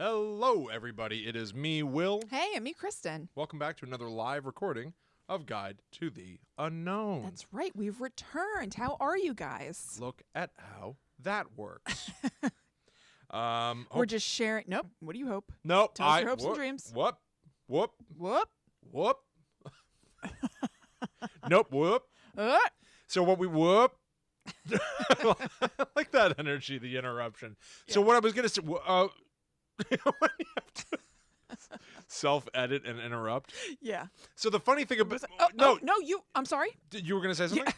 Hello, everybody. It is me, Will. Hey, and me, Kristen. Welcome back to another live recording of Guide to the Unknown. That's right. We've returned. How are you guys? Look at how that works. We're just sharing. Nope. What do you hope? Nope. Tell us your hopes and dreams. Whoop. Whoop. Whoop. Whoop. Nope. Whoop. So what we whoop. I like that energy, the interruption. Yeah. So what I was going to say... when you have to self-edit and interrupt. Yeah. So the funny thing about... No, you... I'm sorry? You were going to say something? Yeah.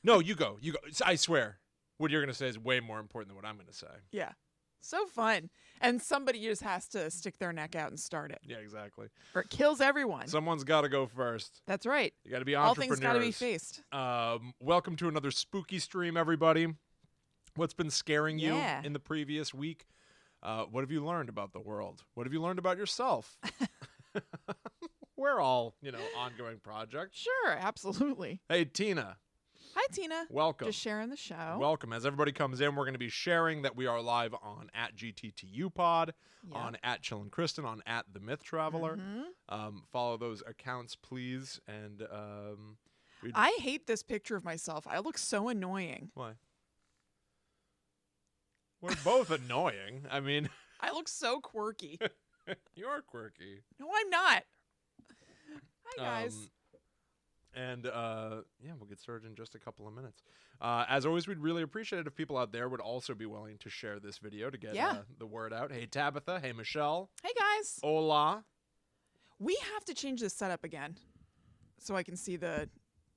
No, you go. You go. I swear. What you're going to say is way more important than what I'm going to say. Yeah. So fun. And somebody just has to stick their neck out and start it. Yeah, exactly. Or it kills everyone. Someone's got to go first. That's right. You got to be entrepreneurs. All things got to be faced. Welcome to another spooky stream, everybody. What's been scaring you in the previous week? What have you learned about the world? What have you learned about yourself? We're all, ongoing projects. Sure, absolutely. Hey, Tina. Hi, Tina. Welcome. Just sharing the show. Welcome. As everybody comes in, we're going to be sharing that we are live on @GTTUpod, on @ChillinKristen, on @TheMythTraveler. Follow those accounts, please. And I hate this picture of myself. I look so annoying. Why? We're both annoying. I mean... I look so quirky. You're quirky. No, I'm not. Hi, guys. We'll get started in just a couple of minutes. As always, we'd really appreciate it if people out there would also be willing to share this video to get the word out. Hey, Tabitha. Hey, Michelle. Hey, guys. Hola. We have to change this setup again so I can see the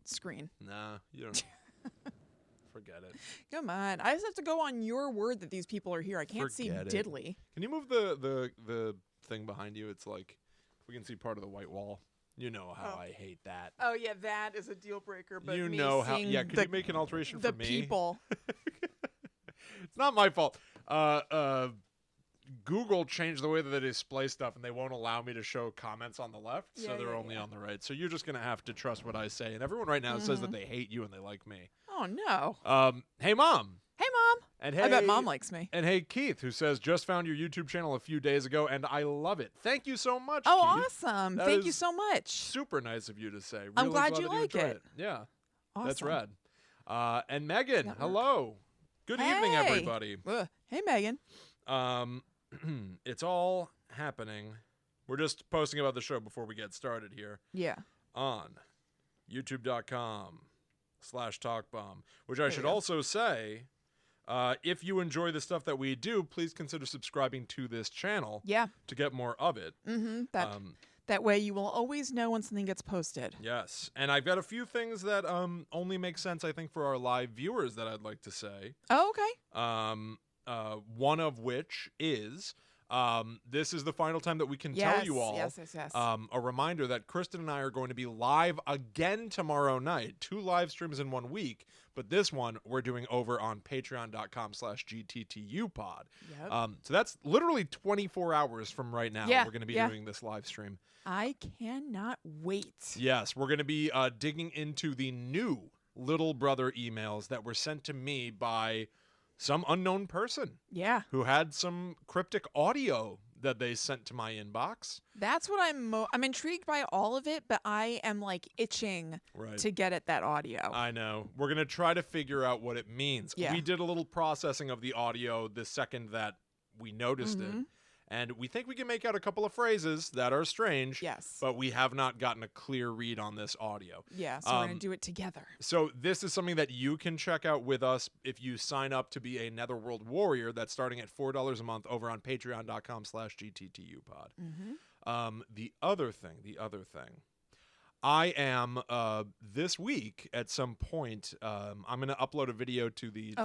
screen. Nah, you don't... Forget it. Come on. I just have to go on your word that these people are here. I can't see diddly. Can you move the thing behind you? It's like we can see part of the white wall. You know how I hate that. Oh, yeah, that is a deal breaker. But you know how... Yeah, could you make an alteration for me? The people. It's not my fault. Google changed the way that they display stuff, and they won't allow me to show comments on the left, so they're only on the right. So you're just going to have to trust what I say. And everyone right now says that they hate you and they like me. Oh, no. Hey, Mom. Hey, Mom. And hey, I bet Mom likes me. And hey, Keith, who says, just found your YouTube channel a few days ago, and I love it. Thank you so much, Oh, Keith. Awesome. Thank you so much. Super nice of you to say. Really I'm glad you like it. Yeah. Awesome. That's rad. And Megan, hello. Good evening, everybody. Hey, Megan. It's all happening. We're just posting about the show before we get started here. Yeah. On youtube.com/talkbomb, which I should also say, if you enjoy the stuff that we do, please consider subscribing to this channel. Yeah. To get more of it. That way you will always know when something gets posted. Yes. And I've got a few things that only make sense, I think, for our live viewers that I'd like to say. Oh, okay. One of which is this is the final time that we can tell you all. Yes. A reminder that Kristen and I are going to be live again tomorrow night. 2 live streams in 1 week, but this one we're doing over on patreon.com/GTTUpod. Yep. So that's literally 24 hours from right now. We're going to be doing this live stream. I cannot wait. Yes, we're going to be digging into the new Little Brother emails that were sent to me by some unknown person. Yeah. Who had some cryptic audio that they sent to my inbox. That's what I'm intrigued by all of it, but I am like itching to get at that audio. I know. We're going to try to figure out what it means. Yeah. We did a little processing of the audio the second that we noticed it. And we think we can make out a couple of phrases that are strange. Yes. But we have not gotten a clear read on this audio. Yeah, so we're going to do it together. So this is something that you can check out with us if you sign up to be a Netherworld Warrior. That's starting at $4 a month over on patreon.com/GTTUpod. The other thing. I am, this week, at some point, I'm going to upload a video to the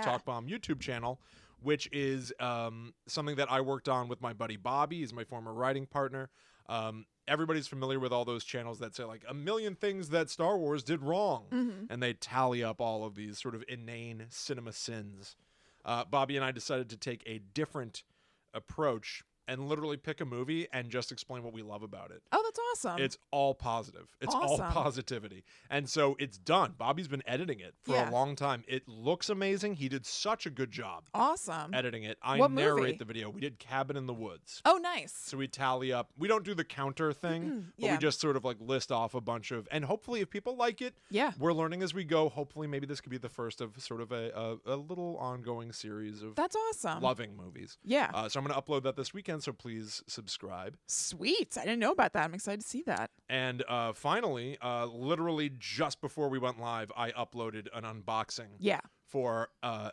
Talk Bomb YouTube channel, which is something that I worked on with my buddy Bobby. He's my former writing partner. Everybody's familiar with all those channels that say, like, 1 million things that Star Wars did wrong. And they tally up all of these sort of inane cinema sins. Bobby and I decided to take a different approach and literally pick a movie and just explain what we love about it. Oh, that's awesome. It's all positive. It's all positivity. And so it's done. Bobby's been editing it for a long time. It looks amazing. He did such a good job. Awesome. Editing it. I What narrate movie? the video. We did Cabin in the Woods. Oh, nice. So we tally up. We don't do the counter thing, but we just sort of like list off a bunch of, and hopefully if people like it, we're learning as we go. Hopefully maybe this could be the first of sort of a little ongoing series of that's awesome. loving movies. Yeah. So I'm going to upload that this weekend, so please subscribe. Sweet. I didn't know about that. I'm excited to see that. And finally, literally just before we went live, I uploaded an unboxing for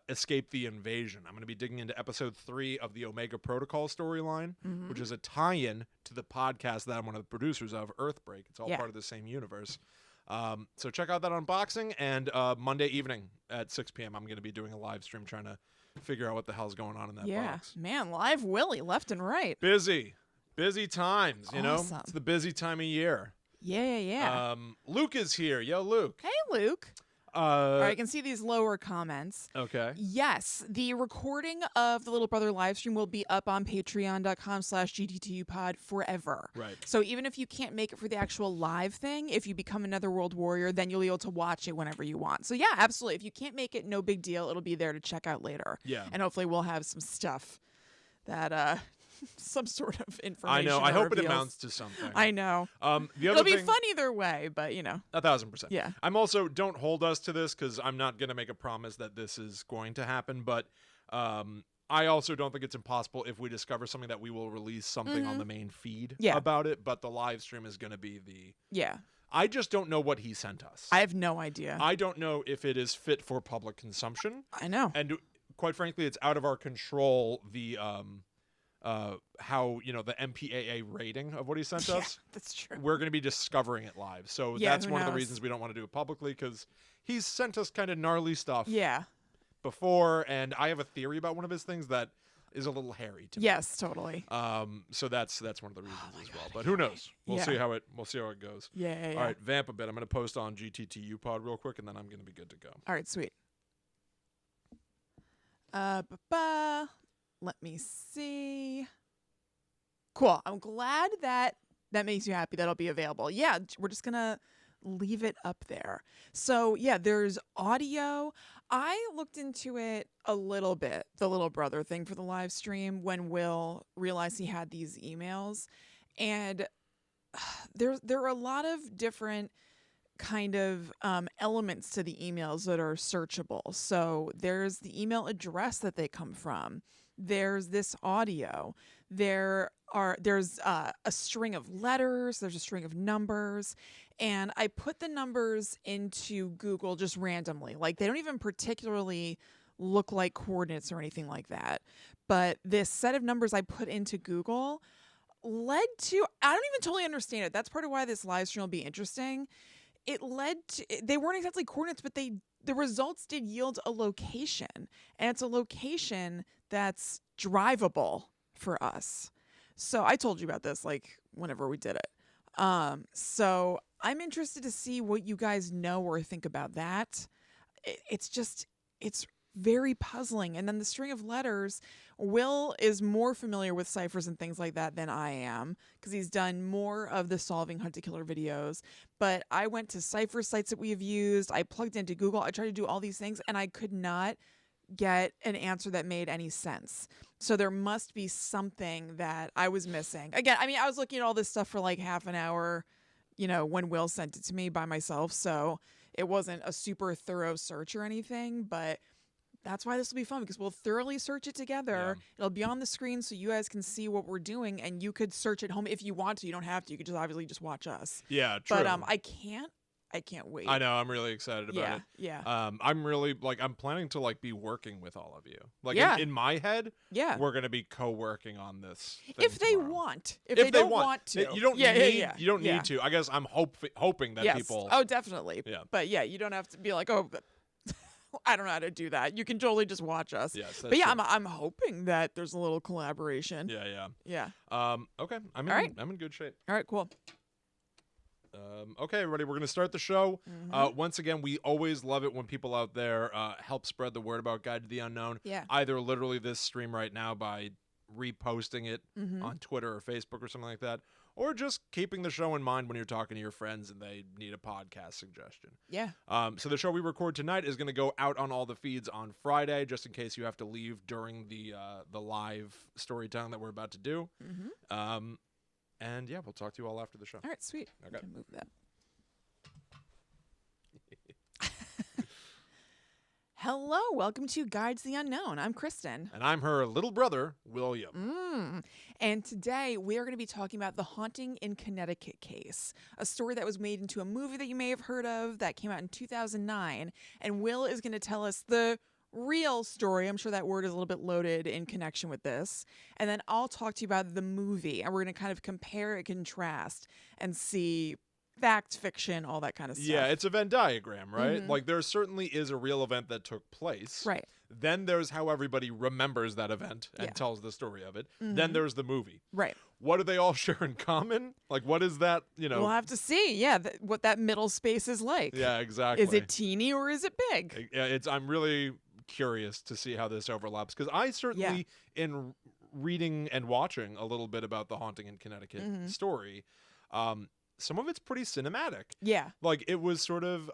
Escape the Invasion. I'm going to be digging into episode 3 of the Omega Protocol storyline, which is a tie-in to the podcast that I'm one of the producers of, Earthbreak. It's all part of the same universe. So check out that unboxing, and Monday evening at 6 p.m. I'm going to be doing a live stream trying to figure out what the hell's going on in that box. Man, live Willy left and right. Busy times, you know? It's the busy time of year. Yeah. Luke is here. Yo, Luke. Hey, Luke. All right, I can see these lower comments. Okay. Yes, the recording of the Little Brother live stream will be up on patreon.com/GTTUpod forever. Right. So even if you can't make it for the actual live thing, if you become another World Warrior, then you'll be able to watch it whenever you want. So yeah, absolutely. If you can't make it, no big deal. It'll be there to check out later. Yeah. And hopefully we'll have some stuff that some sort of information. I know. I hope reveals. it amounts to something. I know. It'll be fun either way, but you know. 1,000%. Yeah. I'm also, don't hold us to this because I'm not going to make a promise that this is going to happen, but I also don't think it's impossible if we discover something that we will release something on the main feed about it, but the live stream is going to be the... Yeah. I just don't know what he sent us. I have no idea. I don't know if it is fit for public consumption. I know. And quite frankly, it's out of our control, the... how, you know, the MPAA rating of what he sent us. That's true. We're going to be discovering it live. So that's one of the reasons we don't want to do it publicly, because he's sent us kind of gnarly stuff before, and I have a theory about one of his things that is a little hairy to me. Yes, totally. So that's one of the reasons as well. But who knows? We'll see how it goes. Yeah. All right, vamp a bit. I'm going to post on GTTU Pod real quick, and then I'm going to be good to go. All right, sweet. Let me see. Cool. I'm glad that makes you happy that'll be available. Yeah, we're just going to leave it up there. So, yeah, there's audio. I looked into it a little bit, the Little Brother thing for the live stream, when Will realized he had these emails. And there are a lot of different kind of elements to the emails that are searchable. So there's the email address that they come from. There's this audio. There's a string of letters. There's a string of numbers. And I put the numbers into Google just randomly. Like, they don't even particularly look like coordinates or anything like that. But this set of numbers I put into Google led to, I don't even totally understand it. That's part of why this live stream will be interesting. It led to, they weren't exactly coordinates, but the results did yield a location. And it's a location that's drivable for us. So I told you about this, like, whenever we did it. So I'm interested to see what you guys know or think about that. It's very puzzling. And then the string of letters, Will is more familiar with ciphers and things like that than I am, because he's done more of the solving Hunt to Killer videos. But I went to cipher sites that we have used. I plugged into Google. I tried to do all these things, and I could not get an answer that made any sense. So there must be something that I was missing. Again, I mean, I was looking at all this stuff for like half an hour, you know, when Will sent it to me by myself. So it wasn't a super thorough search or anything, but that's why this will be fun, because we'll thoroughly search it together. Yeah. It'll be on the screen so you guys can see what we're doing, and you could search at home if you want to. You don't have to. You could just obviously just watch us. Yeah, true. But I can't wait. I know. I'm really excited about it. Yeah. I'm really, like, I'm planning to, like, be working with all of you. Like, in my head, we're going to be co-working on this thing if they tomorrow. Want. If they don't want to. You don't need to. I guess I'm hoping that people. Oh, definitely. Yeah. But yeah, you don't have to be like, oh, I don't know how to do that. You can totally just watch us. Yes, but yeah, I'm hoping that there's a little collaboration. Yeah. Okay. I'm in good shape. All right, cool. Okay, everybody, we're going to start the show. Once again, we always love it when people out there help spread the word about Guide to the Unknown. Yeah. Either literally this stream right now by reposting it on Twitter or Facebook or something like that, or just keeping the show in mind when you're talking to your friends and they need a podcast suggestion. Yeah. So the show we record tonight is going to go out on all the feeds on Friday, just in case you have to leave during the live storytelling that we're about to do. And yeah, we'll talk to you all after the show. All right, sweet. Okay. I can move that. Hello, welcome to Guides to the Unknown. I'm Kristen. And I'm her little brother, William. And today we are going to be talking about the Haunting in Connecticut case, a story that was made into a movie that you may have heard of that came out in 2009. And Will is going to tell us the real story. I'm sure that word is a little bit loaded in connection with this. And then I'll talk to you about the movie, and we're going to kind of compare and contrast and see fact, fiction, all that kind of stuff. Yeah, it's a Venn diagram, right? Like, there certainly is a real event that took place. Right. Then there's how everybody remembers that event and tells the story of it. Then there's the movie. Right. What do they all share in common? Like, what is that, We'll have to see, what that middle space is like. Yeah, exactly. Is it teeny or is it big? I'm really curious to see how this overlaps, because I certainly, in reading and watching a little bit about the Haunting in Connecticut story, some of it's pretty cinematic. Yeah. Like, it was sort of,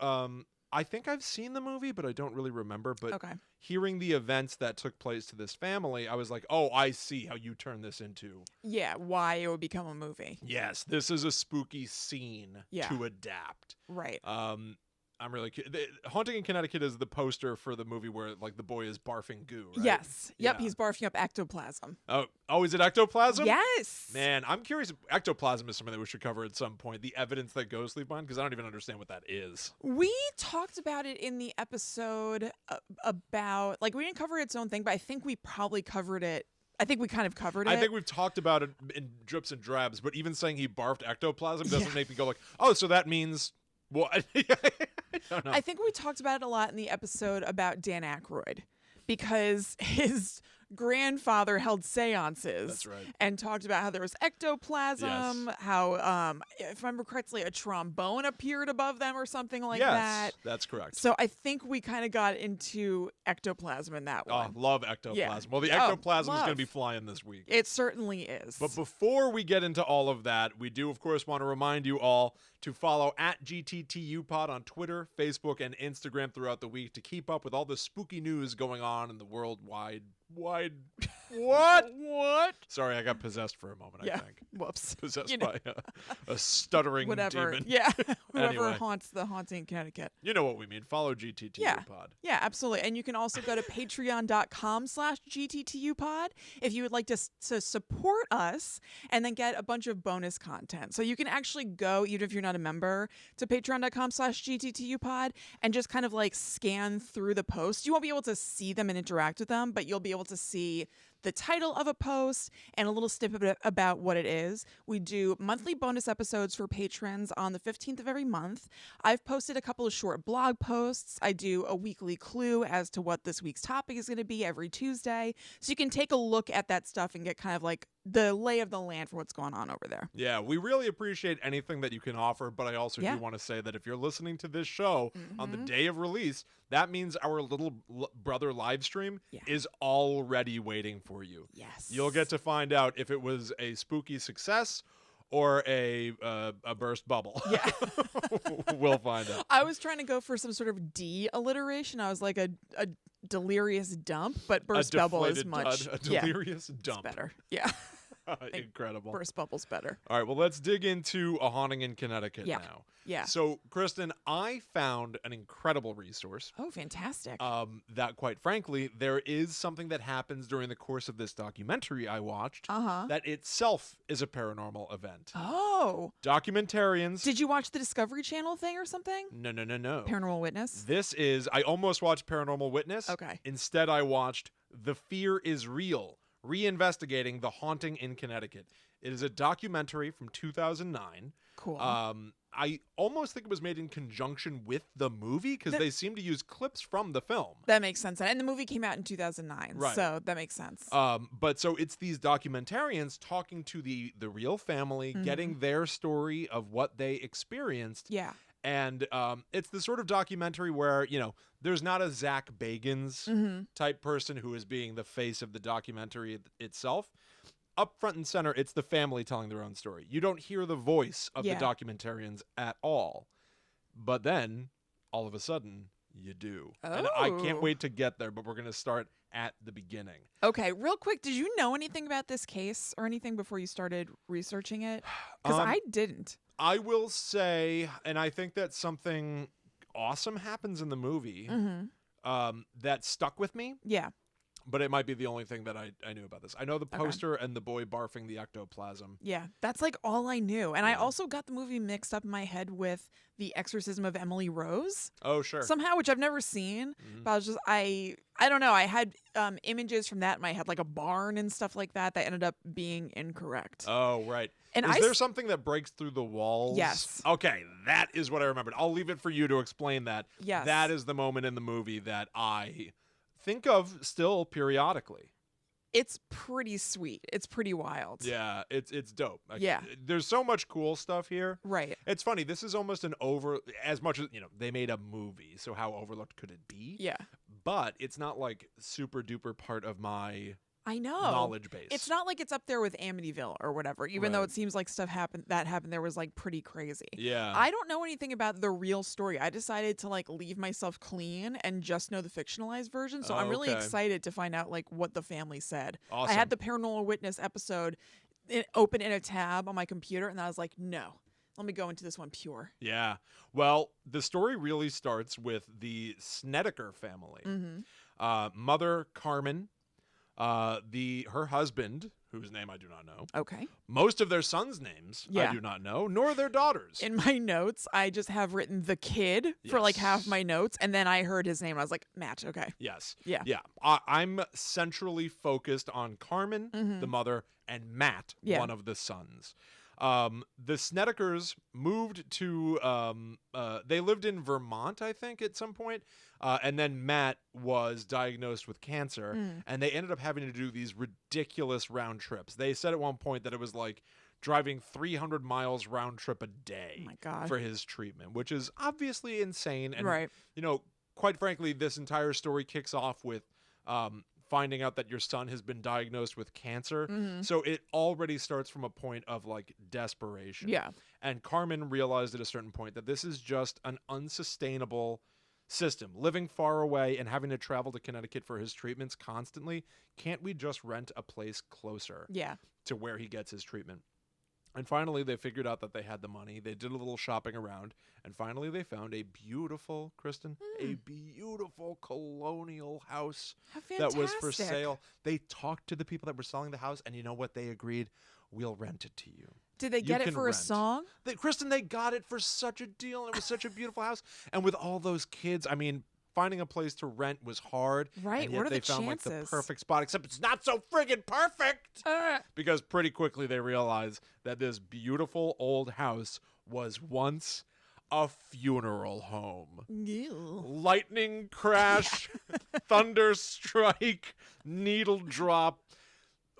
I think I've seen the movie, but I don't really remember. But hearing the events that took place to this family, I was like, oh, I see how you turn this into. Yeah, why it would become a movie. Yes, this is a spooky scene to adapt. Right. I'm really Haunting in Connecticut is the poster for the movie where, like, the boy is barfing goo, right? Yes. Yep, he's barfing up ectoplasm. Oh, is it ectoplasm? Yes. Man, I'm curious. Ectoplasm is something that we should cover at some point. The evidence that ghosts leave behind, because I don't even understand what that is. We talked about it in the episode about, like, we didn't cover its own thing, but I think we probably covered it. I think we kind of covered it. I think we've talked about it in drips and drabs, but even saying he barfed ectoplasm doesn't make me go like, oh, so that means what? I think we talked about it a lot in the episode about Dan Aykroyd, because his grandfather held seances. That's right. And talked about how there was ectoplasm, how, if I remember correctly, a trombone appeared above them or something like that. Yes, that's correct. So I think we kind of got into ectoplasm in that one. Oh, love ectoplasm. Yeah. Well, the ectoplasm is going to be flying this week. It certainly is. But before we get into all of that, we do, of course, want to remind you all to follow at GTTUpod on Twitter, Facebook, and Instagram throughout the week to keep up with all the spooky news going on in the worldwide. What? Sorry, I got possessed for a moment, I think. Whoops. Possessed by a stuttering demon. Yeah. Whoever Anyway. haunts the Haunting in Connecticut. You know what we mean. Follow GTTUpod. Yeah, absolutely. And you can also go to patreon.com/GTTUpod if you would like to support us and then get a bunch of bonus content. So you can actually go, even if you're not a member, to patreon.com/GTTUpod and just kind of like scan through the posts. You won't be able to see them and interact with them, but you'll be able to see the title of a post and a little snippet about what it is. We do monthly bonus episodes for patrons on the 15th of every month. I've posted a couple of short blog posts. I do a weekly clue as to what this week's topic is going to be every Tuesday. So you can take a look at that stuff and get kind of like the lay of the land for what's going on over there. Yeah, we really appreciate anything that you can offer, but I also do want to say that if you're listening to this show on the day of release, that means our little brother live stream is already waiting for you. Yes. You'll get to find out if it was a spooky success or a burst bubble. Yeah. We'll find out. I was trying to go for some sort of D alliteration. I was like a delirious dump, but burst bubble is much. A delirious dump. It's better. Yeah. Incredible. Burst bubble's better. All right, well, let's dig into A Haunting in Connecticut now. Yeah. So, Kristen, I found an incredible resource. Oh, fantastic. That, quite frankly, there is something that happens during the course of this documentary I watched that itself is a paranormal event. Oh. Documentarians. Did you watch the Discovery Channel thing or something? No. Paranormal Witness? I almost watched Paranormal Witness. Okay. Instead, I watched The Fear is Real, Reinvestigating the Haunting in Connecticut. It is a documentary from 2009. Cool. I almost think it was made in conjunction with the movie because they seem to use clips from the film. That makes sense. And the movie came out in 2009, right. So that makes sense. But so it's these documentarians talking to the real family, getting their story of what they experienced. Yeah. And it's the sort of documentary where, there's not a Zach Bagans type person who is being the face of the documentary itself. Up front and center, it's the family telling their own story. You don't hear the voice of the documentarians at all. But then, all of a sudden, you do. Oh. And I can't wait to get there, but we're going to start at the beginning. Okay, real quick, did you know anything about this case or anything before you started researching it? Because I didn't. I will say, and I think that something awesome happens in the movie that stuck with me. Yeah. But it might be the only thing that I knew about this. I know the poster and the boy barfing the ectoplasm. Yeah, that's like all I knew. And I also got the movie mixed up in my head with The Exorcism of Emily Rose. Oh, sure. Somehow, which I've never seen. But I was just, I don't know. I had images from that in my head, like a barn and stuff like that ended up being incorrect. Oh, right. And is there something that breaks through the walls? Yes. Okay, that is what I remembered. I'll leave it for you to explain that. Yes. That is the moment in the movie that I think of still periodically. It's pretty sweet. It's pretty wild. Yeah, it's dope. Yeah. There's so much cool stuff here. Right. It's funny. This is almost as much as, they made a movie, so how overlooked could it be? Yeah. But it's not like super duper part of my knowledge base. It's not like it's up there with Amityville or whatever, even though it seems like stuff happened there was like pretty crazy. Yeah. I don't know anything about the real story. I decided to like leave myself clean and just know the fictionalized version. So I'm really excited to find out like what the family said. Awesome. I had the Paranormal Witness episode open in a tab on my computer, and I was like, no, let me go into this one pure. Yeah. Well, the story really starts with the Snedeker family. Mother Carmen, her husband, whose name I do not know. Okay. Most of their sons' names I do not know, nor their daughters. In my notes, I just have written the kid for like half my notes, and then I heard his name. I was like, Matt, okay. Yes. Yeah. Yeah. I'm centrally focused on Carmen, the mother, and Matt, one of the sons. The Snedekers moved to, they lived in Vermont, I think, at some point. And then Matt was diagnosed with cancer, and they ended up having to do these ridiculous round trips. They said at one point that it was like driving 300 miles round trip a day for his treatment, which is obviously insane. And, quite frankly, this entire story kicks off with finding out that your son has been diagnosed with cancer. So it already starts from a point of like desperation. Yeah. And Carmen realized at a certain point that this is just an unsustainable system. Living far away and having to travel to Connecticut for his treatments constantly. Can't we just rent a place closer to where he gets his treatment? And finally, they figured out that they had the money. They did a little shopping around. And finally, they found a beautiful, Kristen, a beautiful colonial house that was for sale. They talked to the people that were selling the house. And you know what? They agreed, we'll rent it to you. Did they get it for a song? Kristen, they got it for such a deal. And it was such a beautiful house. And with all those kids, I mean, finding a place to rent was hard. Right. And yet what are they the found chances? like the perfect spot, except it's not so friggin' perfect. Because pretty quickly they realized that this beautiful old house was once a funeral home. Ew. Lightning crash, thunder strike, needle drop.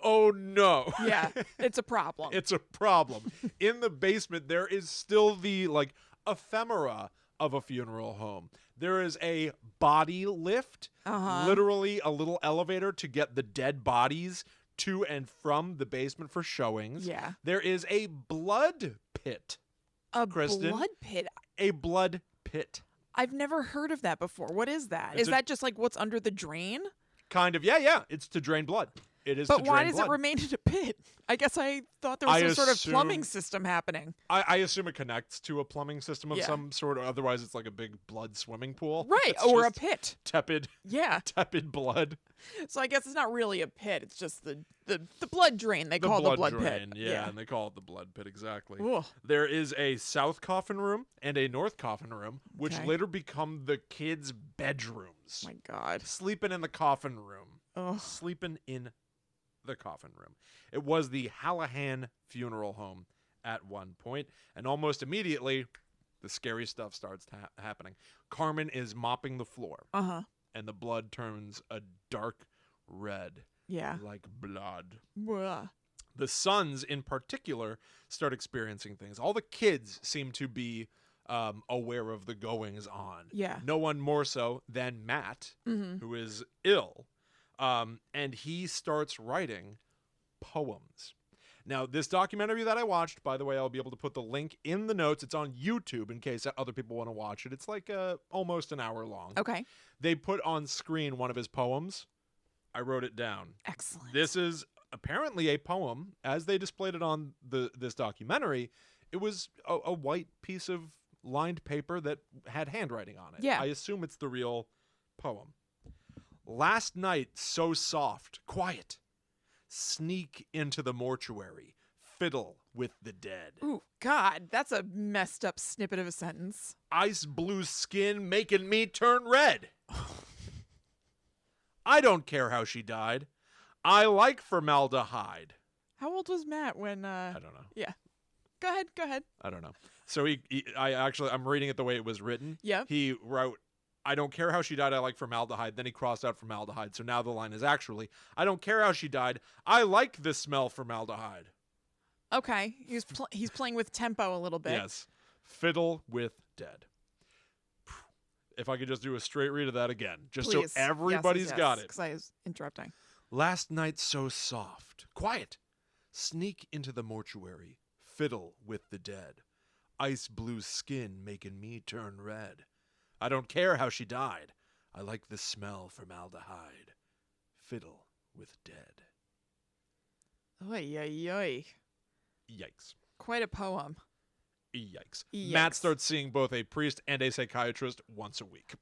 Oh no. Yeah, it's a problem. It's a problem. In the basement, there is still the like ephemera of a funeral home. There is a body lift, literally a little elevator to get the dead bodies to and from the basement for showings. Yeah. There is a blood pit. Kristen, blood pit? A blood pit. I've never heard of that before. What is that? Is that just like what's under the drain? Kind of. Yeah. It's to drain blood. It is. But why does it remain in a pit? I guess I thought there was some sort of plumbing system happening. I assume it connects to a plumbing system of some sort. Otherwise, it's like a big blood swimming pool. Right, or a pit. Tepid. Yeah. Tepid blood. So I guess it's not really a pit. It's just the blood drain. They call it the blood pit. Yeah, and they call it the blood pit, exactly. Ugh. There is a south coffin room and a north coffin room, which later become the kids' bedrooms. My God. Sleeping in the coffin room. Ugh. Sleeping in the coffin room. It was the Hallahan Funeral Home at one point, and almost immediately, the scary stuff starts happening. Carmen is mopping the floor, and the blood turns a dark red, like blood. Blah. The sons, in particular, start experiencing things. All the kids seem to be aware of the goings on. Yeah. No one more so than Matt, who is ill. And he starts writing poems. Now, this documentary that I watched, by the way, I'll be able to put the link in the notes. It's on YouTube in case other people want to watch it. It's like almost an hour long. Okay. They put on screen one of his poems. I wrote it down. Excellent. This is apparently a poem. As they displayed it on this documentary, it was a white piece of lined paper that had handwriting on it. Yeah. I assume it's the real poem. Last night, so soft, quiet. Sneak into the mortuary. Fiddle with the dead. Ooh, God, that's a messed up snippet of a sentence. Ice blue skin making me turn red. I don't care how she died. I like formaldehyde. How old was Matt when I don't know. Yeah. Go ahead. I don't know. So I'm reading it the way it was written. Yeah. He wrote, I don't care how she died, I like formaldehyde. Then he crossed out formaldehyde. So now the line is actually, I don't care how she died, I like the smell formaldehyde. Okay. He's playing with tempo a little bit. Yes. Fiddle with dead. If I could just do a straight read of that again, just Please. so everybody's got it. Because I was interrupting. Last night so soft, quiet. Sneak into the mortuary. Fiddle with the dead. Ice blue skin making me turn red. I don't care how she died. I like the smell formaldehyde. Fiddle with dead. Oy, oy, oy. Yikes. Quite a poem. Yikes. Yikes. Matt starts seeing both a priest and a psychiatrist once a week.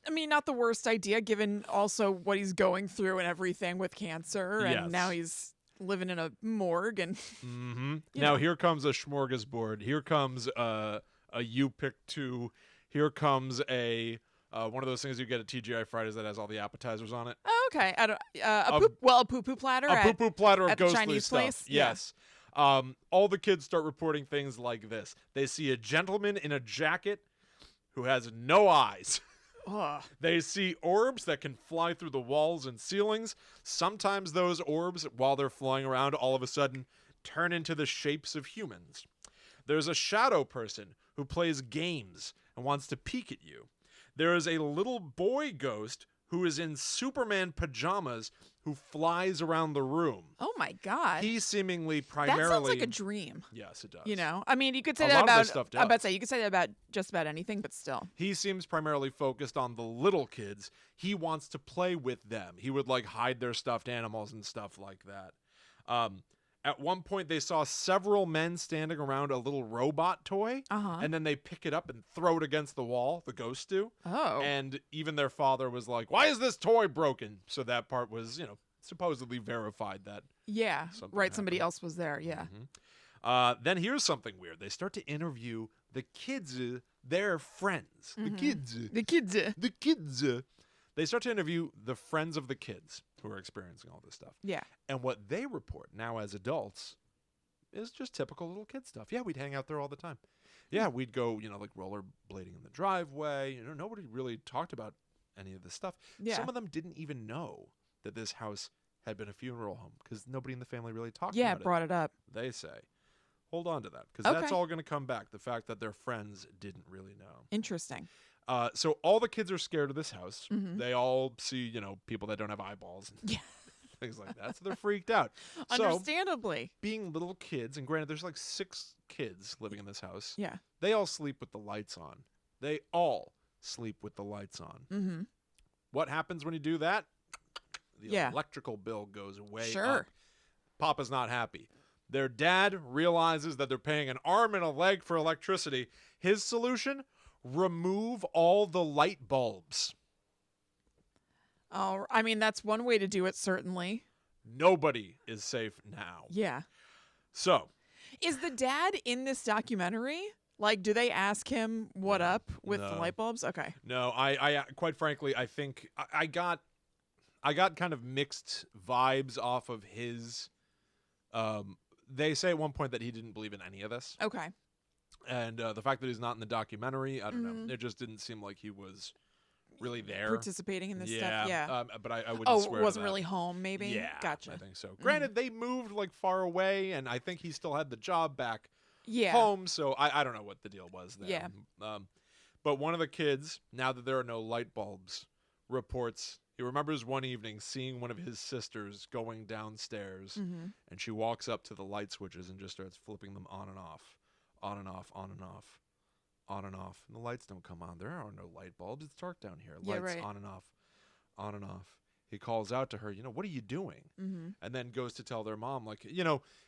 I mean, not the worst idea given also what he's going through and everything with cancer. And Yes. now he's living in a morgue. And Now here comes a smorgasbord. Here comes a you pick two. Here comes a one of those things you get at TGI Fridays that has all the appetizers on it. Oh, okay. I don't. A poo-poo platter. A poo-poo platter of at the ghostly Chinese stuff. place? Yeah. Yes. All the kids start reporting things like this. They see a gentleman in a jacket who has no eyes. Ugh. They see orbs that can fly through the walls and ceilings. Sometimes those orbs, while they're flying around, all of a sudden turn into the shapes of humans. There's a shadow person who plays games and wants to peek at you. There is a little boy ghost who is in Superman pajamas who flies around the room. Oh my God. He seemingly primarily... That sounds like a dream. Yes, it does. You know, I mean, you could say A that lot of about. this stuff I bet does. say you could say that about just about anything, but still. He seems primarily focused on the little kids. He wants to play with them. He would like hide their stuffed animals and stuff like that. At one point, they saw several men standing around a little robot toy, and then they pick it up and throw it against the wall. The ghosts do. Oh. And even their father was like, "Why is this toy broken?" So that part was, supposedly verified that. Yeah. Right. Somebody happened. else was there. Yeah. Then here's something weird. They start to interview the kids, their friends. The kids. They start to interview the friends of the kids who are experiencing all this stuff. Yeah. And what they report now as adults is just typical little kid stuff. Yeah, we'd hang out there all the time. Yeah, we'd go, like rollerblading in the driveway. Nobody really talked about any of this stuff. Yeah. Some of them didn't even know that this house had been a funeral home because nobody in the family really talked Yeah, about it. brought it up. They say. Hold on to that because that's all going to come back. The fact that their friends didn't really know. Interesting. So all the kids are scared of this house. They all see, people that don't have eyeballs and things like that. So they're freaked out. Understandably. So, being little kids, and granted, there's like 6 kids living in this house. Yeah. They all sleep with the lights on. They all sleep with the lights on. What happens when you do that? The electrical bill goes way up. Papa's not happy. Their dad realizes that they're paying an arm and a leg for electricity. His solution? Remove all the light bulbs. Oh, I mean, that's one way to do it, certainly. Nobody is safe now. Yeah. So. Is the dad in this documentary? Like, do they ask him what up with the light bulbs? Okay. No, I quite frankly, I think I got kind of mixed vibes off of his. They say at one point that he didn't believe in any of this. Okay. And the fact that he's not in the documentary, I don't know. It just didn't seem like he was really there. Participating in this stuff, yeah. But I wouldn't swear to wasn't that. really home, maybe? Yeah, Gotcha. I think so. Granted, they moved like far away, and I think he still had the job back. home, so I don't know what the deal was there. Yeah. But one of the kids, now that there are no light bulbs, reports he remembers one evening seeing one of his sisters going downstairs, and she walks up to the light switches and just starts flipping them on and off, on and off, on and off, on and off. And the lights don't come on. There are no light bulbs. It's dark down here. Lights on and off, on and off. He calls out to her, what are you doing? And then goes to tell their mom, like,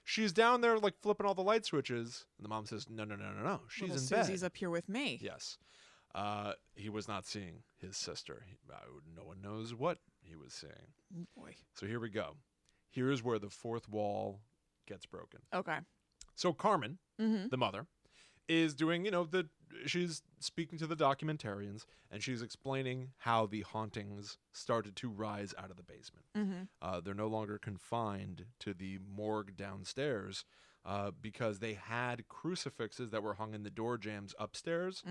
she's down there, like, flipping all the light switches. And the mom says, no. She's in bed. Susie's up here with me. Yes. He was not seeing his sister. No one knows what he was seeing. Oh, boy. So here we go. Here's where the fourth wall gets broken. Okay. So Carmen, the mother, is doing, she's speaking to the documentarians, and she's explaining how the hauntings started to rise out of the basement. They're no longer confined to the morgue downstairs because they had crucifixes that were hung in the door jambs upstairs.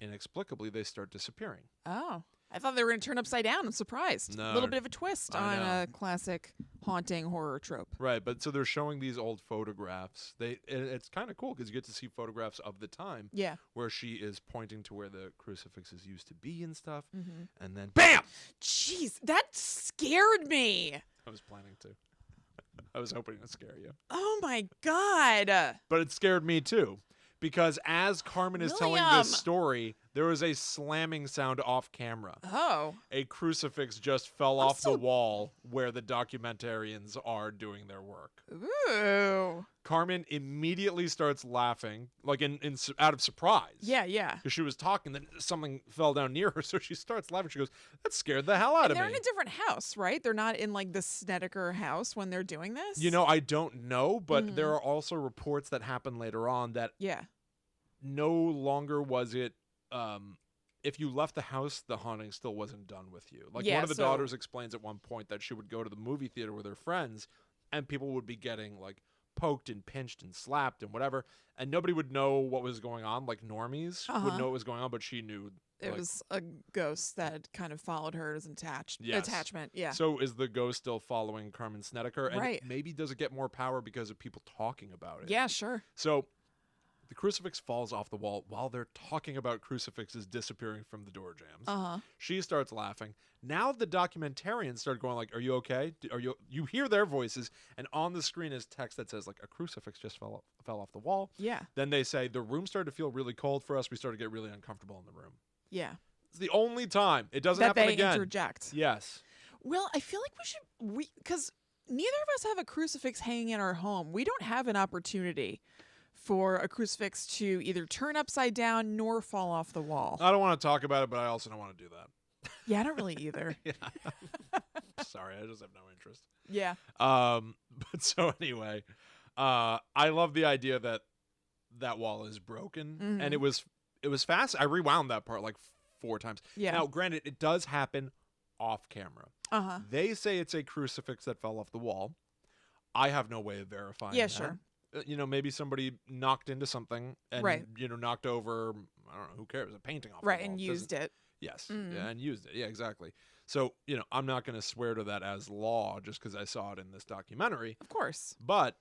Inexplicably, they start disappearing. Oh. I thought they were going to turn upside down. I'm surprised. No. A little bit of a twist on a classic haunting horror trope. Right, but so they're showing these old photographs. It's kind of cool because you get to see photographs of the time. Yeah. Where she is pointing to where the crucifixes used to be and stuff. And then, BAM! Jeez, that scared me. I was planning to. I was hoping to scare you. Oh, my God. But it scared me, too. Because as Carmen is telling this story, there was a slamming sound off camera. Oh. A crucifix just fell off the wall where the documentarians are doing their work. Ooh. Carmen immediately starts laughing, like out of surprise. Yeah. Because she was talking, then something fell down near her, so she starts laughing. She goes, that scared the hell out of me. They're in a different house, right? They're not in, like, the Snedeker house when they're doing this? I don't know, but there are also reports that happen later on that no longer was it, if you left the house, the haunting still wasn't done with you. Like, one of the daughters explains at one point that she would go to the movie theater with her friends, and people would be getting, like, poked and pinched and slapped and whatever, and nobody would know what was going on. Like, normies would know what was going on, but she knew. It was a ghost that kind of followed her as attachment. Yeah. So is the ghost still following Carmen Snedeker? And right. Maybe does it get more power because of people talking about it? Yeah, sure. So the crucifix falls off the wall while they're talking about crucifixes disappearing from the door jambs. She starts laughing. Now the documentarians start going like, are you okay? You hear their voices, and on the screen is text that says, like, a crucifix just fell off the wall. Yeah. Then they say, the room started to feel really cold for us. We started to get really uncomfortable in the room. Yeah. It's the only time. It doesn't happen again. That they interject. Yes. Well, I feel like because neither of us have a crucifix hanging in our home. We don't have an opportunity for a crucifix to either turn upside down nor fall off the wall. I don't want to talk about it, but I also don't want to do that. Yeah, I don't really either. Sorry, I just have no interest. Yeah. But so anyway, I love the idea that wall is broken, and it was fast. I rewound that part like 4 times. Yeah. Now, granted, it does happen off camera. They say it's a crucifix that fell off the wall. I have no way of verifying that. Sure. Maybe somebody knocked into something and, knocked over, I don't know, who cares, a painting off the wall. Right, and used it. Yes, and used it. Yeah, exactly. So, I'm not going to swear to that as law just because I saw it in this documentary. Of course. But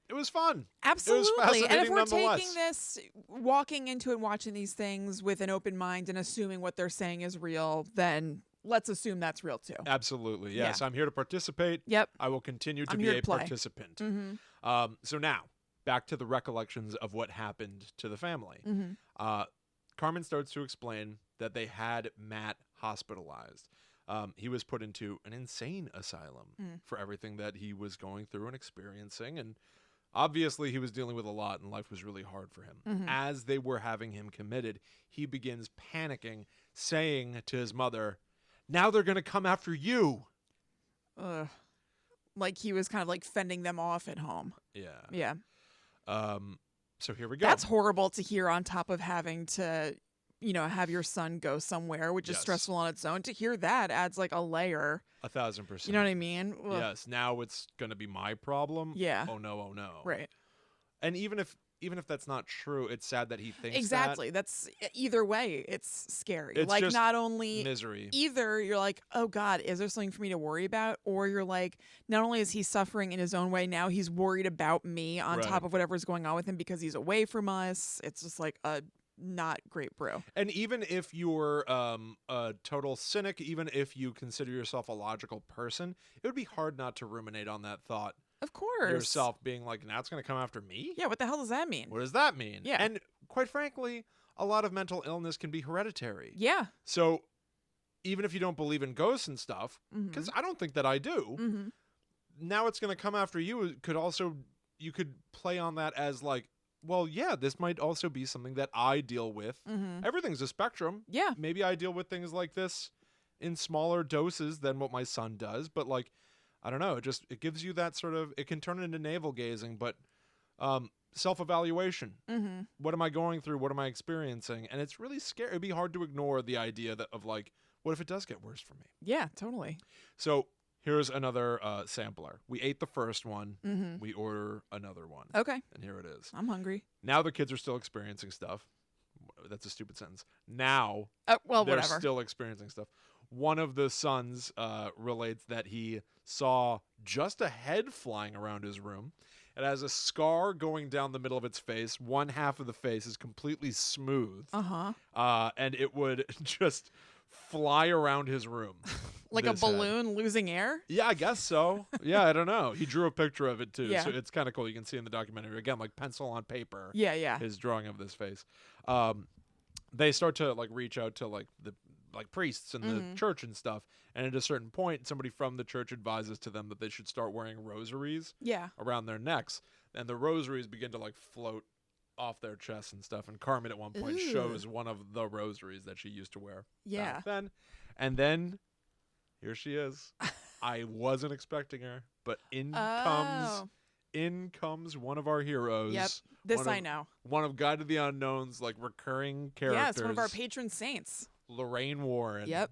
it was fun. Absolutely. It was fascinating, and if we're nonetheless. taking this, walking into it, watching these things with an open mind and assuming what they're saying is real, then let's assume that's real too. Absolutely. Yes. Yeah. I'm here to participate. Yep. I will continue to be a participant. So now, back to the recollections of what happened to the family. Carmen starts to explain that they had Matt hospitalized. He was put into an insane asylum for everything that he was going through and experiencing. And obviously, he was dealing with a lot, and life was really hard for him. As they were having him committed, he begins panicking, saying to his mother, now they're going to come after you. Like he was kind of like fending them off at home. Yeah. Yeah. So here we go. That's horrible to hear on top of having to, have your son go somewhere, which is stressful on its own. To hear that adds like a layer. 1,000%. You know what I mean? Ugh. Yes. Now it's going to be my problem. Yeah. Oh no. Right. And even if even if that's not true, it's sad that he thinks exactly. That's either way, it's scary. It's like just not only misery. Either you're like, oh God, is there something for me to worry about? Or you're like, not only is he suffering in his own way, now he's worried about me on Right. top of whatever's going on with him because he's away from us. It's just like a not great brew. And even if you're a total cynic, even if you consider yourself a logical person, it would be hard not to ruminate on that thought. Of course. Yourself being like, now it's going to come after me? Yeah, what the hell does that mean? What does that mean? Yeah. And quite frankly, a lot of mental illness can be hereditary. Yeah. So even if you don't believe in ghosts and stuff, because I don't think that I do, now it's going to come after you. You could play on that as like, well, yeah, this might also be something that I deal with. Everything's a spectrum. Yeah. Maybe I deal with things like this in smaller doses than what my son does, but like, I don't know. It gives you that sort of, it can turn into navel gazing, but self-evaluation. What am I going through? What am I experiencing? And it's really scary. It'd be hard to ignore the idea of like, what if it does get worse for me? Yeah, totally. So here's another sampler. We ate the first one. We order another one. Okay. And here it is. I'm hungry. Now the kids are still experiencing stuff. That's a stupid sentence. Now well, they're whatever. still experiencing stuff. One of the sons relates that he saw just a head flying around his room. It has a scar going down the middle of its face. One half of the face is completely smooth. And it would just fly around his room. Like a balloon losing air? Yeah, I guess so. Yeah, I don't know. He drew a picture of it too. Yeah. So it's kind of cool. You can see in the documentary, again, like pencil on paper. Yeah. His drawing of this face. They start to like reach out to like the priests in the church and stuff. And at a certain point, somebody from the church advises to them that they should start wearing rosaries around their necks. And the rosaries begin to like float off their chests and stuff. And Carmen at one point shows one of the rosaries that she used to wear back then. And then here she is. I wasn't expecting her, but in comes one of our heroes. Yep. This I know. One of Guide to the Unknown's like recurring characters. Yeah, it's one of our patron saints. Lorraine Warren. Yep.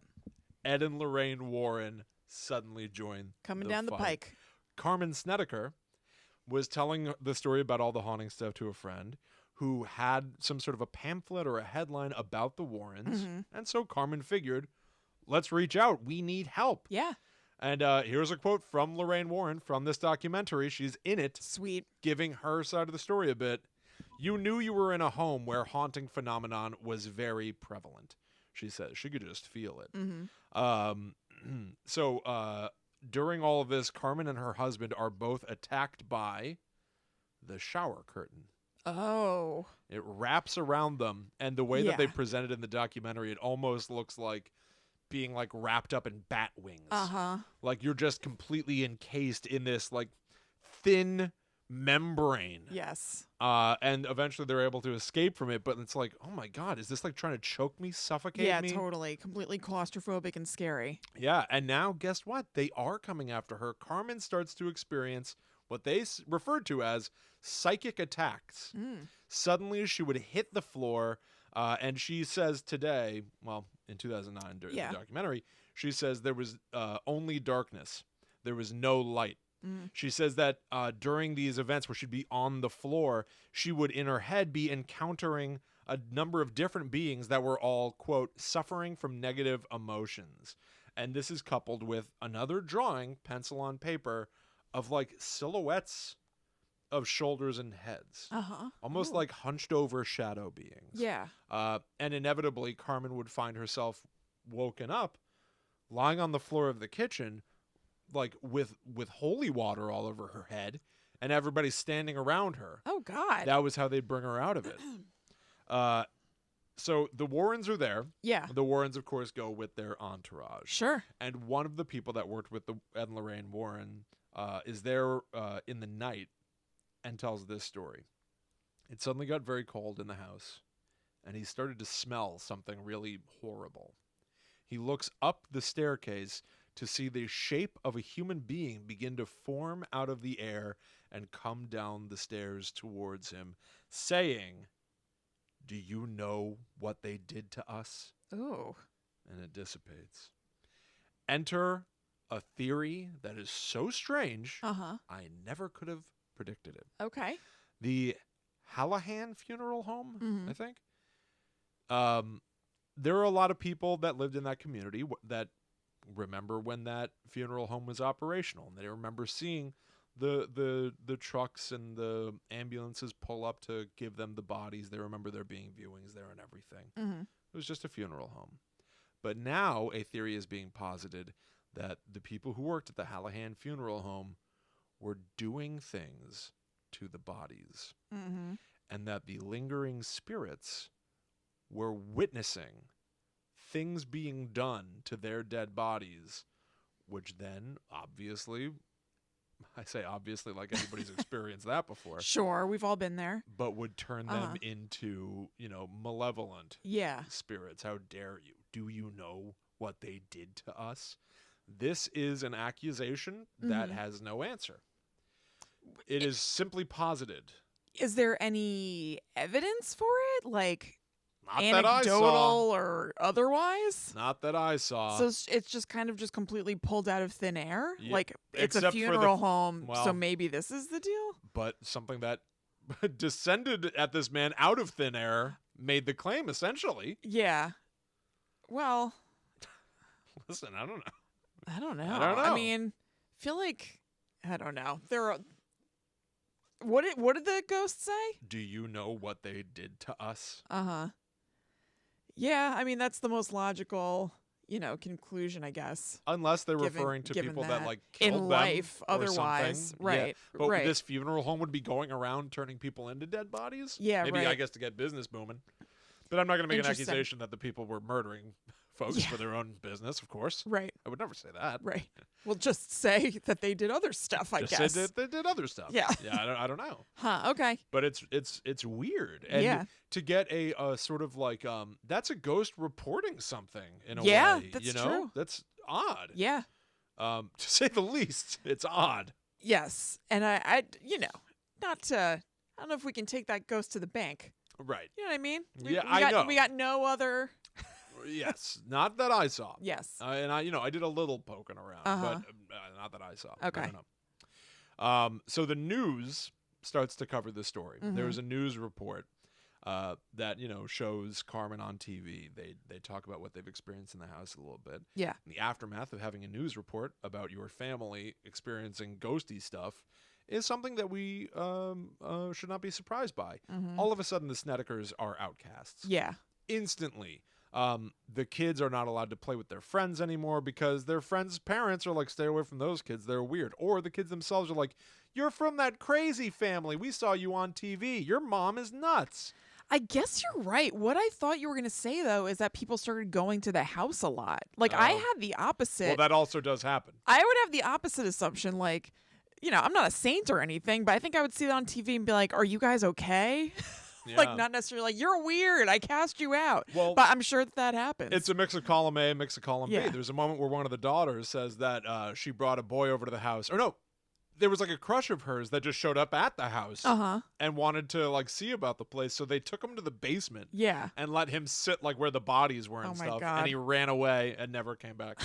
Ed and Lorraine Warren suddenly join coming down the pike. Carmen Snedeker was telling the story about all the haunting stuff to a friend who had some sort of a pamphlet or a headline about the Warrens. And so Carmen figured, let's reach out. We need help. Yeah. And here's a quote from Lorraine Warren from this documentary. She's in it. Sweet. Giving her side of the story a bit. You knew you were in a home where haunting phenomenon was very prevalent, she says. She could just feel it. So during all of this, Carmen and her husband are both attacked by the shower curtain. Oh. It wraps around them. And the way that they present it in the documentary, it almost looks like being like wrapped up in bat wings. Like you're just completely encased in this like thin membrane. Yes. And eventually they're able to escape from it, but it's like, oh my God, is this like trying to choke me, suffocate me? Yeah, totally. Completely claustrophobic and scary. Yeah, and now guess what? They are coming after her. Carmen starts to experience what they referred to as psychic attacks. Suddenly she would hit the floor, and she says today, well, in 2009 during the documentary, she says there was only darkness. There was no light. She says that during these events where she'd be on the floor, she would in her head be encountering a number of different beings that were all, quote, suffering from negative emotions. And this is coupled with another drawing, pencil on paper, of like silhouettes of shoulders and heads. Almost like hunched over shadow beings. Yeah. And inevitably, Carmen would find herself woken up, lying on the floor of the kitchen, like with holy water all over her head, and everybody standing around her. Oh, God. That was how they'd bring her out of it. So the Warrens are there. Yeah. The Warrens, of course, go with their entourage. Sure. And one of the people that worked with the Ed and Lorraine Warren is there in the night and tells this story. It suddenly got very cold in the house, and he started to smell something really horrible. He looks up the staircase to see the shape of a human being begin to form out of the air and come down the stairs towards him, saying, "Do you know what they did to us?" Oh. And it dissipates. Enter a theory that is so strange, I never could have predicted it. Okay. The Hallahan Funeral Home, Mm-hmm. I think. There are a lot of people that lived in that community that remember when that funeral home was operational, and they remember seeing the trucks and the ambulances pull up to give them the bodies. They remember there being viewings there and everything. Mm-hmm. It was just a funeral home. But now a theory is being posited that the people who worked at the Hallahan Funeral Home were doing things to the bodies, Mm-hmm. and that the lingering spirits were witnessing things being done to their dead bodies, which then obviously, I say obviously like anybody's experienced that before, Sure, we've all been there. but would turn them into, malevolent spirits. How dare you? Do you know what they did to us? This is an accusation that has no answer. It is simply posited. Is there any evidence for it? Like Not that I saw. anecdotal or otherwise? Not that I saw. So it's just kind of just completely pulled out of thin air? Yeah, Like it's a except for funeral home, so well, maybe this is the deal? But something that descended at this man out of thin air made the claim, essentially. Yeah. Well, Listen, I don't know. I don't know. I don't know. I mean, feel like I don't know. There are what did the ghost say? Do you know what they did to us? Uh-huh. Yeah, I mean that's the most logical, conclusion, I guess. Unless they're referring to people that like in killed life them or otherwise. something. Right. Yeah. But right. this funeral home would be going around turning people into dead bodies? Yeah, Maybe right. I guess to get business booming. But I'm not going to make an Interesting. accusation that the people were murdering folks for their own business, of course. Right. I would never say that. Right. We'll just say that they did other stuff, I Just guess. say that they did other stuff. Yeah. Yeah, I don't know. Huh, okay. But it's weird. And to get a sort of like that's a ghost reporting something in a way. That's true. That's odd. Yeah. To say the least, it's odd. Yes. And I not to I don't know if we can take that ghost to the bank. Right. You know what I mean? I know. We got no other. Yes, not that I saw. Yes. And I did a little poking around, but not that I saw. Okay. No. So the news starts to cover this story. There was a news report that shows Carmen on TV. They talk about what they've experienced in the house a little bit. Yeah. In the aftermath of having a news report about your family experiencing ghosty stuff is something that we should not be surprised by. All of a sudden, the Snedekers are outcasts. Yeah. Instantly. The kids are not allowed to play with their friends anymore because their friends' parents are like, stay away from those kids. They're weird. Or the kids themselves are like, you're from that crazy family. We saw you on TV. Your mom is nuts. I guess you're right. What I thought you were going to say, though, is that people started going to the house a lot. Like, I had the opposite. Well, that also does happen. I would have the opposite assumption. Like, I'm not a saint or anything, but I think I would see that on TV and be like, are you guys okay? Yeah. Like, not necessarily like, you're weird, I cast you out. Well, but I'm sure that happens. It's a mix of column A, mix of column Yeah. B. There's a moment where one of the daughters says that she brought a boy over to the house. Or no, there was like a crush of hers that just showed up at the house and wanted to like see about the place. So they took him to the basement and let him sit like where the bodies were and my stuff. God. And he ran away and never came back.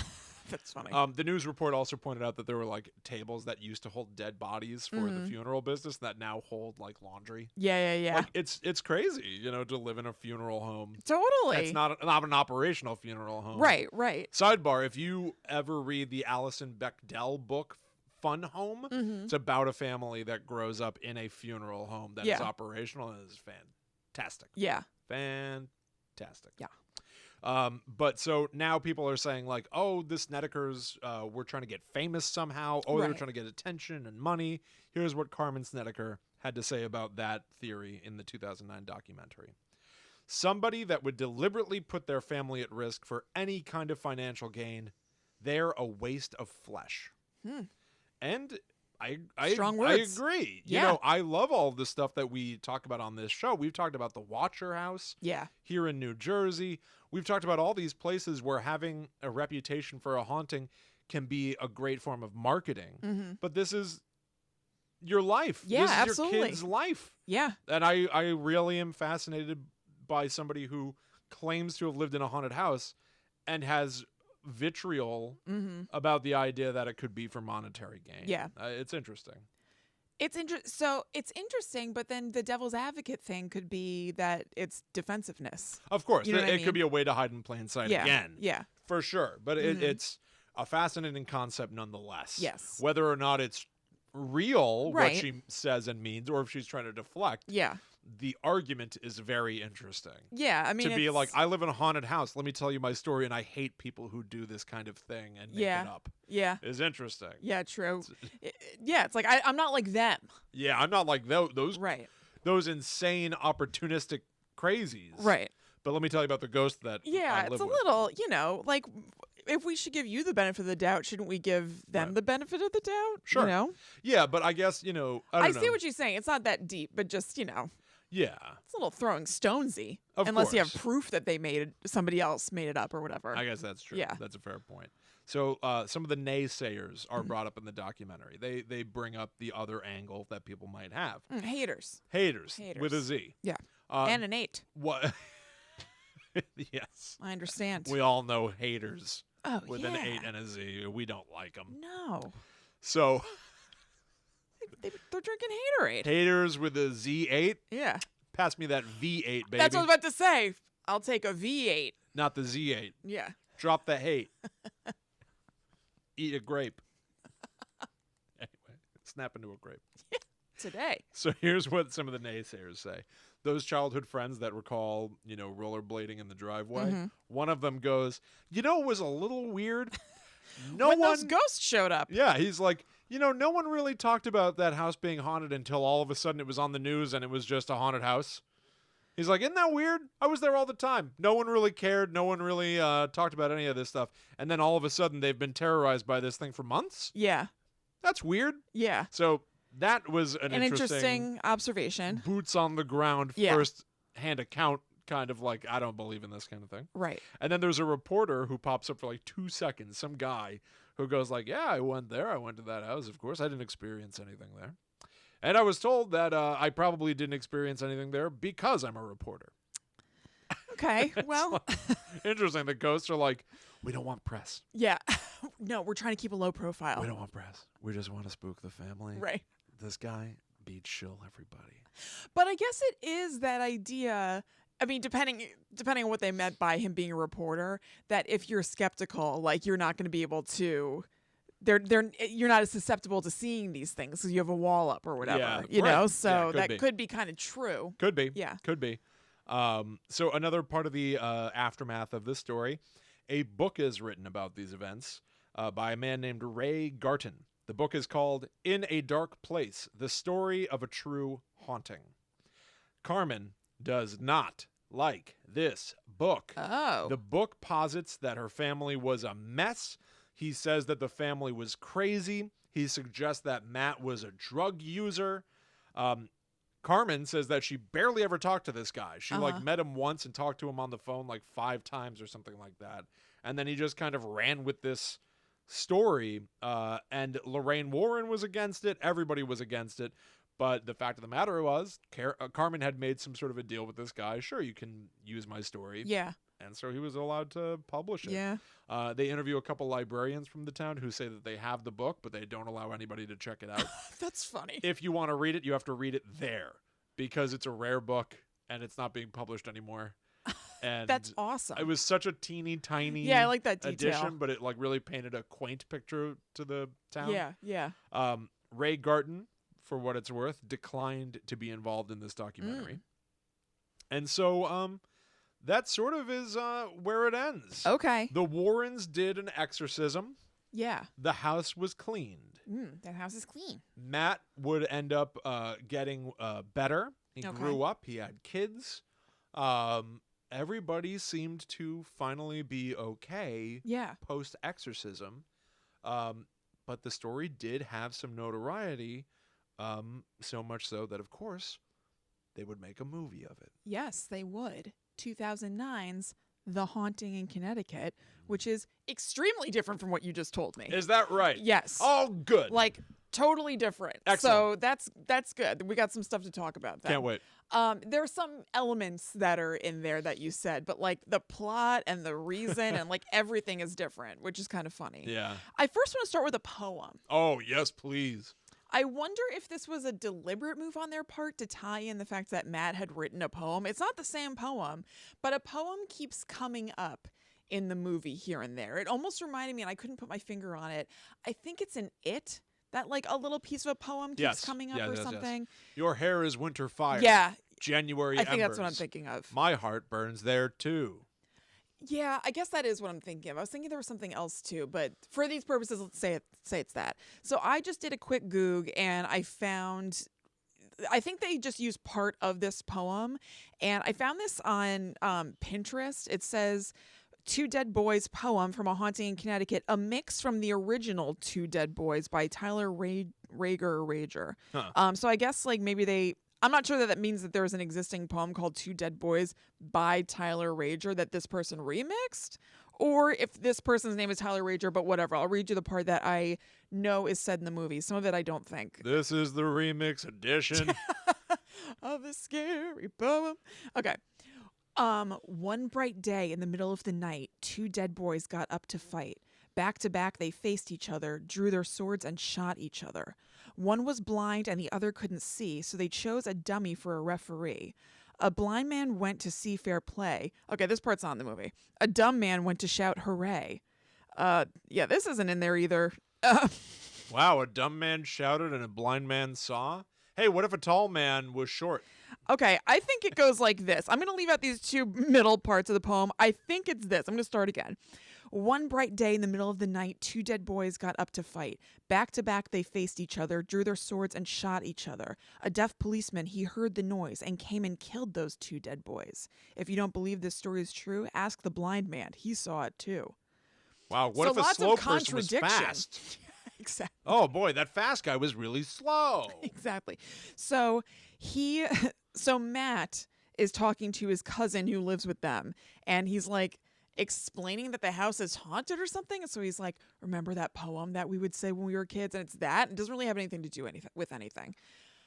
That's funny. The news report also pointed out that there were like tables that used to hold dead bodies for the funeral business that now hold like laundry. Yeah. Like it's crazy, to live in a funeral home. Totally. It's not an operational funeral home. Right. Sidebar, if you ever read the Alison Bechdel book Fun Home, it's about a family that grows up in a funeral home that is operational and is fantastic. Yeah. Fantastic. Yeah. But so now people are saying like, oh, the Snedekers were trying to get famous somehow. Oh, they were trying to get attention and money. Here's what Carmen Snedeker had to say about that theory in the 2009 documentary. Somebody that would deliberately put their family at risk for any kind of financial gain, they're a waste of flesh. And I Strong words. agree. Yeah. I love all the stuff that we talk about on this show. We've talked about the Watcher House here in New Jersey. We've talked about all these places where having a reputation for a haunting can be a great form of marketing. But this is your life. Yeah, this is absolutely. your kid's life. Yeah. And I really am fascinated by somebody who claims to have lived in a haunted house and has vitriol about the idea that it could be for monetary gain. Yeah. It's interesting. So it's interesting, but then the devil's advocate thing could be that it's defensiveness. Of course, You know what I it mean? could be a way to hide in plain sight again. Yeah. For sure. But it's a fascinating concept nonetheless. Yes. Whether or not it's real, Right. what she says and means, or if she's trying to deflect. Yeah. The argument is very interesting. Yeah. I mean, to be like, I live in a haunted house. Let me tell you my story, and I hate people who do this kind of thing and make it up. Yeah. Is interesting. Yeah. True. It's like I'm not like them. Yeah, I'm not like those Right. those insane opportunistic crazies. Right. But let me tell you about the ghost that I live it's a with. little, like if we should give you the benefit of the doubt, shouldn't we give them the benefit of the doubt? Sure. You know? Yeah, but I guess, I don't I know. see what you're saying. It's not that deep, but just, Yeah. it's a little throwing stonesy. Of unless you have course. proof that somebody else made it up or whatever. I guess that's true. Yeah. That's a fair point. So some of the naysayers are brought up in the documentary. They bring up the other angle that people might have. Haters. Haters with a Z. Yeah. Uh, And an 8. What? Yes. I understand. We all know haters with yeah. an 8 and a Z. We don't like them. No. So They're drinking haterade. haters with a Z8. Yeah. Pass me that V8, baby. That's what I was about to say. I'll take a V8. Not the Z8. Yeah. Drop the hate. Eat a grape. Anyway, snap into a grape. Today. So here's what some of the naysayers say. Those childhood friends that recall, rollerblading in the driveway, one of them goes, it was a little weird. When those ghosts showed up. Yeah, he's like, no one really talked about that house being haunted until all of a sudden it was on the news and it was just a haunted house. He's like, isn't that weird? I was there all the time. No one really cared. No one really talked about any of this stuff. And then all of a sudden they've been terrorized by this thing for months? Yeah. That's weird. Yeah. So that was an interesting observation. Boots on the ground, Yeah. first-hand account, kind of like, I don't believe in this kind of thing. Right. And then there's a reporter who pops up for like 2 seconds, some guy who goes like, yeah, I went there. I went to that house, of course. I didn't experience anything there. And I was told that I probably didn't experience anything there because I'm a reporter. Okay, well. Interesting. The ghosts are like, we don't want press. Yeah. No, we're trying to keep a low profile. We don't want press. We just want to spook the family. Right. This guy be chill everybody. But I guess it is that idea. I mean, depending on what they meant by him being a reporter, that if you're skeptical, like you're not going to be able to. You're not as susceptible to seeing these things because you have a wall up or whatever. Yeah, you right. know, so Yeah, that could be kind of true. Could be. Yeah. Could be. So another part of the aftermath of this story, a book is written about these events by a man named Ray Garton. The book is called In a Dark Place, The Story of a True Haunting. Carmen does not like this book. Oh. The book posits that her family was a mess. He says that the family was crazy. He suggests that Matt was a drug user. Carmen says that she barely ever talked to this guy. She met him once and talked to him on the phone like 5 times or something like that. And then he just kind of ran with this story. And Lorraine Warren was against it. Everybody was against it. But the fact of the matter was, Carmen had made some sort of a deal with this guy. Sure, you can use my story. Yeah. And so he was allowed to publish it. Yeah. They interview a couple librarians from the town who say that they have the book, but they don't allow anybody to check it out. That's funny. If you want to read it, you have to read it there because it's a rare book and it's not being published anymore. And that's awesome. It was such a teeny tiny I like that detail. addition, but it like really painted a quaint picture to the town. Yeah. Ray Garton, for what it's worth, declined to be involved in this documentary. And so that sort of is where it ends. Okay. The Warrens did an exorcism. Yeah. The house was cleaned. That house is clean. Matt would end up getting better. He grew up. He had kids. Everybody seemed to finally be okay post-exorcism. But the story did have some notoriety, so much so that, of course, they would make a movie of it. Yes, they would. 2009's The Haunting in Connecticut, which is extremely different from what you just told me. Is that right? Yes. Oh, good. Like, totally different. Excellent. So that's good. We got some stuff to talk about then. Can't wait. There are some elements that are in there that you said, but like the plot and the reason and like everything is different, which is kind of funny. Yeah. I first want to start with a poem. Oh, yes, please. I wonder if this was a deliberate move on their part to tie in the fact that Matt had written a poem. It's not the same poem, but a poem keeps coming up in the movie here and there. It almost reminded me, and I couldn't put my finger on it, I think it's in It, that like a little piece of a poem keeps coming up or something. Yes. Your hair is winter fire. Yeah. January I think embers. that's what I'm thinking of. My heart burns there too. Yeah, I guess that is what I'm thinking of. I was thinking there was something else too, but for these purposes, let's say it's that. So I just did a quick Goog and I found, I think they just used part of this poem, and I found this on Pinterest. It says, Two Dead Boys poem from a haunting in Connecticut, a mix from the original Two Dead Boys by Tyler Rager. Huh. So I guess like maybe I'm not sure that means that there's an existing poem called Two Dead Boys by Tyler Rager that this person remixed, or if this person's name is Tyler Rager, but whatever. I'll read you the part that I know is said in the movie. Some of it I don't think. This is the remix edition of a scary poem. Okay. One bright day in the middle of the night, two dead boys got up to fight. Back to back, they faced each other, drew their swords, and shot each other. One was blind and the other couldn't see, so they chose a dummy for a referee. A blind man went to see fair play. Okay, this part's on the movie. A dumb man went to shout hooray. Yeah, this isn't in there either. Wow, a dumb man shouted and a blind man saw? Hey, what if a tall man was short? Okay, I think it goes like this. I'm going to leave out these two middle parts of the poem. I think it's this. I'm going to start again. One bright day in the middle of the night, two dead boys got up to fight. Back to back, they faced each other, drew their swords, and shot each other. A deaf policeman, he heard the noise and came and killed those two dead boys. If you don't believe this story is true, ask the blind man. He saw it too. Wow, what if a slow person was fast? Exactly. Oh boy, that fast guy was really slow. Exactly. So Matt is talking to his cousin who lives with them, and he's like explaining that the house is haunted or something. And so he's like, remember that poem that we would say when we were kids? And it's that. It doesn't really have anything to do with anything.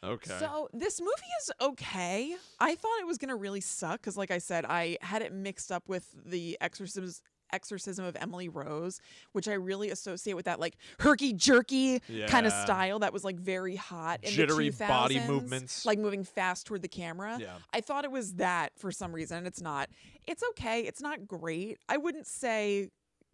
Okay. So this movie is okay. I thought it was going to really suck because, like I said, I had it mixed up with the Exorcism of Emily Rose, which I really associate with that like herky-jerky kind of style that was like very hot in jittery the 2000s, body movements, like moving fast toward the camera. Yeah. I thought it was that for some reason, and it's not. It's okay. It's not great. I wouldn't say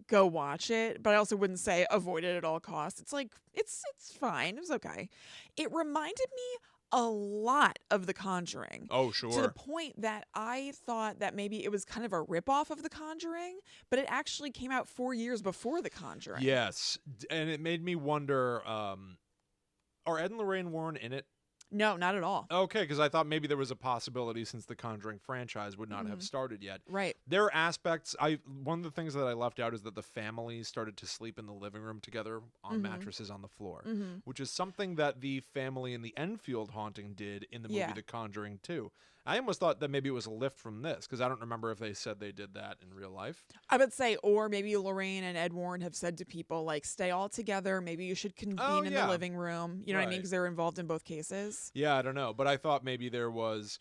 go watch it, but I also wouldn't say avoid it at all costs. It's like it's fine. It was okay. It reminded me a lot of The Conjuring. Oh, sure. To the point that I thought that maybe it was kind of a ripoff of The Conjuring, but it actually came out 4 years before The Conjuring. Yes, and it made me wonder, are Ed and Lorraine Warren in it? No, not at all. Okay, because I thought maybe there was a possibility since the Conjuring franchise would not have started yet. Right. There are aspects, one of the things that I left out is that the families started to sleep in the living room together on mattresses on the floor, which is something that the family in the Enfield haunting did in the movie The Conjuring 2. I almost thought that maybe it was a lift from this, because I don't remember if they said they did that in real life. I would say, or maybe Lorraine and Ed Warren have said to people, like, stay all together. Maybe you should convene in the living room. You know what I mean? Because they're involved in both cases. Yeah, I don't know. But I thought maybe there was...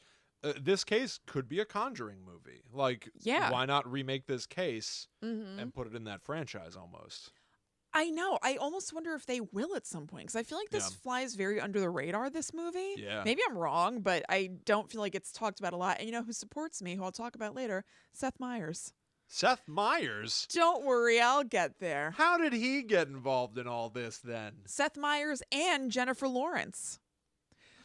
this case could be a Conjuring movie. Like, why not remake this case and put it in that franchise almost? I know. I almost wonder if they will at some point, because I feel like this flies very under the radar, this movie. Yeah. Maybe I'm wrong, but I don't feel like it's talked about a lot. And you know who supports me, who I'll talk about later? Seth Meyers. Seth Meyers? Don't worry, I'll get there. How did he get involved in all this then? Seth Meyers and Jennifer Lawrence.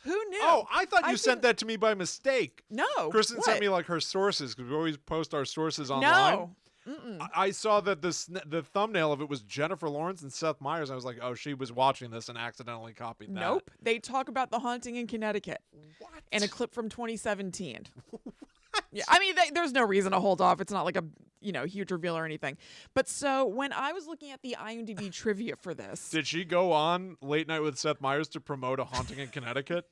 Who knew? Oh, I thought you sent that to me by mistake. No. Kristen sent me like her sources, because we always post our sources online. No. I saw that the thumbnail of it was Jennifer Lawrence and Seth Meyers. I was like, oh, she was watching this and accidentally copied that. Nope. They talk about the haunting in Connecticut. What? In a clip from 2017. Yeah, I mean, there's no reason to hold off. It's not like a huge reveal or anything. But so when I was looking at the IMDb trivia for this, did she go on Late Night with Seth Meyers to promote A Haunting in Connecticut?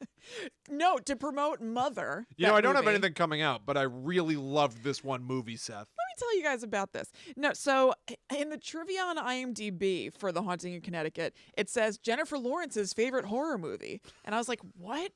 No, to promote Mother. I don't have anything coming out, but I really loved this one movie, Seth. Let me tell you guys about this. No, so in the trivia on IMDb for The Haunting in Connecticut, it says Jennifer Lawrence's favorite horror movie. And I was like, what?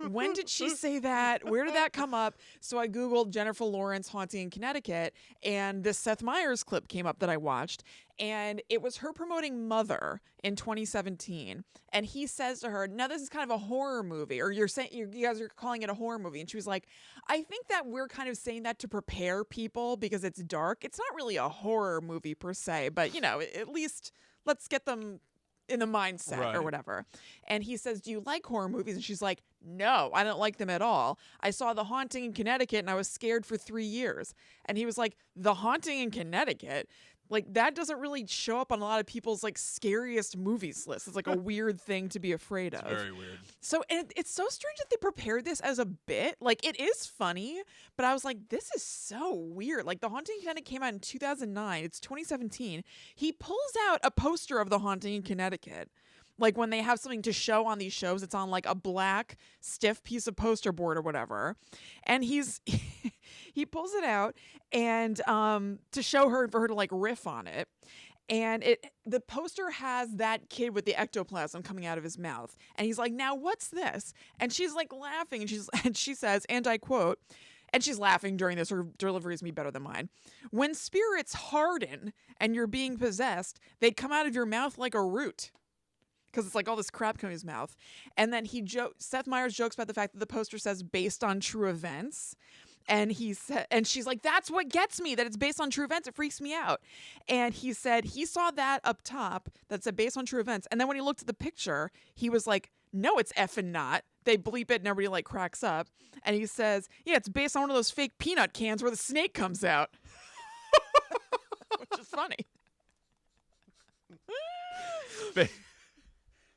When did she say that? Where did that come up? So I Googled Jennifer Lawrence Haunting in Connecticut, and this Seth Meyers clip came up that I watched. And it was her promoting Mother in 2017. And he says to her, now this is kind of a horror movie, or you're saying you guys are calling it a horror movie. And she was like, I think that we're kind of saying that to prepare people because it's dark. It's not really a horror movie per se, but you know, at least let's get them in the mindset or whatever. And he says, do you like horror movies? And she's like, no, I don't like them at all. I saw The Haunting in Connecticut and I was scared for 3 years. And he was like, The Haunting in Connecticut? Like, that doesn't really show up on a lot of people's like scariest movies lists. It's like a weird thing to be afraid of. It's very weird. So it's so strange that they prepared this as a bit. Like, it is funny, but I was like, this is so weird. Like, The Haunting in Connecticut came out in 2009. It's 2017. He pulls out a poster of The Haunting in Connecticut. Like, when they have something to show on these shows, it's on like a black stiff piece of poster board or whatever. And he pulls it out and to show her, for her to like riff on it. And the poster has that kid with the ectoplasm coming out of his mouth. And he's like, now what's this? And she's like laughing, and she says, and I quote, and she's laughing during this, her delivery is me better than mine. When spirits harden and you're being possessed, they come out of your mouth like a root. Because it's like all this crap coming in his mouth. And then Seth Meyers jokes about the fact that the poster says based on true events. And and she's like, that's what gets me, that it's based on true events. It freaks me out. And he said he saw that up top that said based on true events. And then when he looked at the picture, he was like, no, it's effing not. They bleep it and everybody like cracks up. And he says, yeah, it's based on one of those fake peanut cans where the snake comes out. Which is funny.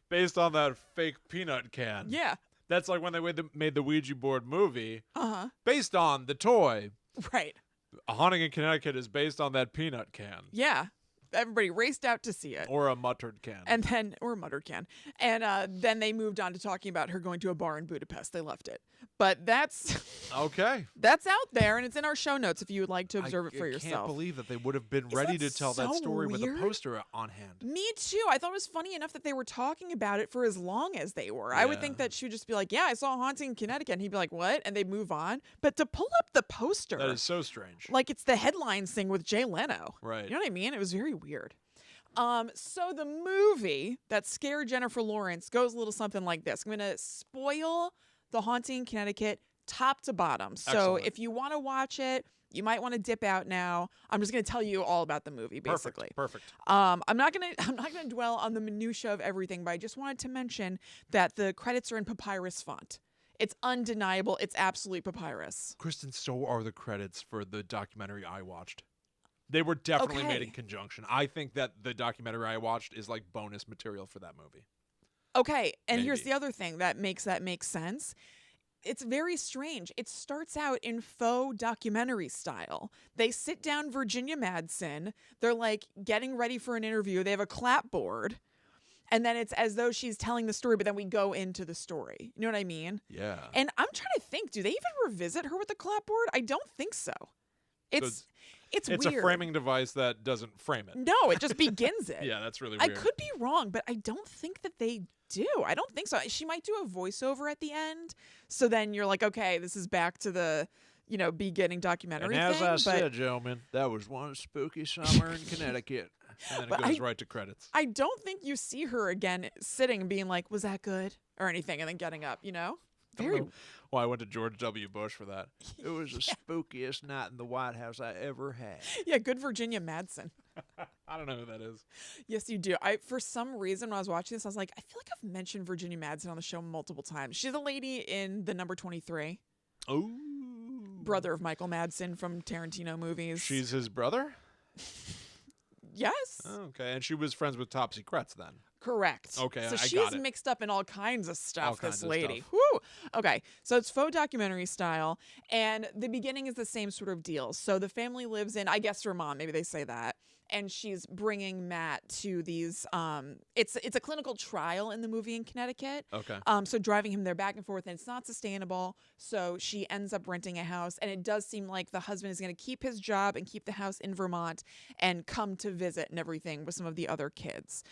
Based on that fake peanut can. Yeah. That's like when they made the Ouija board movie. Uh-huh. Based on the toy. Right. A Haunting in Connecticut is based on that peanut can. Yeah. Everybody raced out to see it. Or a muttered can. Or a muttered can. And then they moved on to talking about her going to a bar in Budapest. They left it. But that's... Okay. That's out there, and it's in our show notes if you would like to observe it for yourself. I can't believe that they would have been ready to tell that story with a poster on hand. Me too. I thought it was funny enough that they were talking about it for as long as they were. Yeah. I would think that she would just be like, yeah, I saw a Haunting in Connecticut. And he'd be like, what? And they'd move on. But to pull up the poster... That is so strange. Like it's the headlines thing with Jay Leno. Right. You know what I mean? It was very weird. So the movie that scared Jennifer Lawrence goes a little something like this. I'm going to spoil The Haunting in Connecticut top to bottom. So Excellent. If you want to watch it, you might want to dip out now. I'm just going to tell you all about the movie, basically. Perfect. I'm not going to dwell on the minutia of everything, but I just wanted to mention that the credits are in papyrus font. It's undeniable. It's absolutely papyrus. Kristen, so are the credits for the documentary I watched. They were definitely made in conjunction. I think that the documentary I watched is like bonus material for that movie. Okay, and Maybe. Here's the other thing that makes sense. It's very strange. It starts out in faux documentary style. They sit down Virginia Madsen. They're like getting ready for an interview. They have a clapboard. And then it's as though she's telling the story, but then we go into the story. You know what I mean? Yeah. And I'm trying to think, do they even revisit her with the clapboard? I don't think so. It's weird. It's a framing device that doesn't frame it. No, it just begins it. Yeah, that's really weird. I could be wrong, but I don't think that they do. I don't think so. She might do a voiceover at the end. So then you're like, okay, this is back to the, beginning documentary and thing. as I said, gentlemen, that was one spooky summer in Connecticut. And then it goes right to credits. I don't think you see her again sitting and being like, was that good? Or anything, and then getting up, Very. Well, I went to George W. Bush for that. It was the spookiest night in the White House I ever had. Yeah, good Virginia Madsen. I don't know who that is. Yes, you do. For some reason, when I was watching this, I was like, I feel like I've mentioned Virginia Madsen on the show multiple times. She's the lady in the number 23. Oh. Brother of Michael Madsen from Tarantino movies. She's his brother? Yes. Oh, okay, and she was friends with Top Secrets then. Correct. Okay, so I she's got it. mixed up in all kinds of stuff, this lady. Stuff. Whew. Okay, so it's faux documentary style, and the beginning is the same sort of deal. So the family lives in, I guess her mom, maybe they say that, and she's bringing Matt to these, it's a clinical trial in the movie in Connecticut. Okay. So driving him there back and forth, and it's not sustainable, so she ends up renting a house, and it does seem like the husband is going to keep his job and keep the house in Vermont and come to visit and everything with some of the other kids.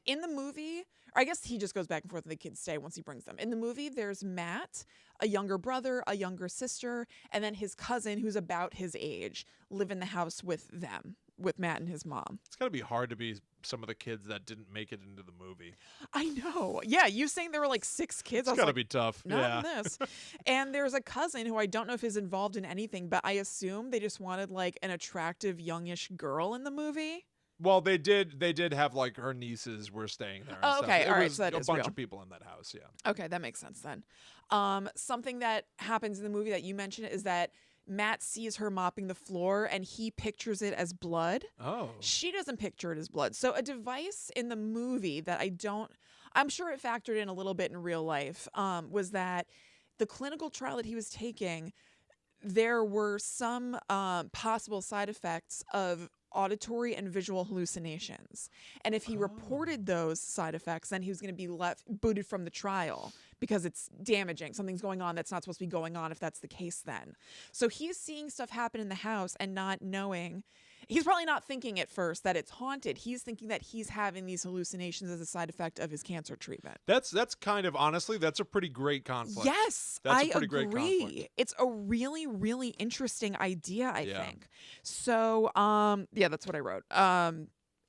In the movie, or I guess he just goes back and forth and the kids stay once he brings them. In the movie, there's Matt, a younger brother, a younger sister, and then his cousin who's about his age live in the house with them. with Matt and his mom. It's got to be hard to be some of the kids that didn't make it into the movie. I know. Yeah, you saying there were like 6 kids. It's got to be tough. Not in this. And there's a cousin who I don't know if is involved in anything, but I assume they just wanted like an attractive youngish girl in the movie. Well, they did have like her nieces were staying there. Oh, okay. It all right. was So that a is bunch real. of people in that house. Yeah. Okay, that makes sense then. Something that happens in the movie that you mentioned is that Matt sees her mopping the floor and he pictures it as blood. Oh. She doesn't picture it as blood. So a device in the movie that I'm sure it factored in a little bit in real life, was that the clinical trial that he was taking, there were some possible side effects of auditory and visual hallucinations. And if he reported those side effects, then he was going to be booted from the trial because it's damaging. Something's going on that's not supposed to be going on if that's the case then. So he's seeing stuff happen in the house and not knowing. He's probably not thinking at first that it's haunted. He's thinking that he's having these hallucinations as a side effect of his cancer treatment. That's kind of, honestly, that's a pretty great conflict. Yes, that's I a pretty agree. great conflict. It's a really, really interesting idea, I think. So, that's what I wrote.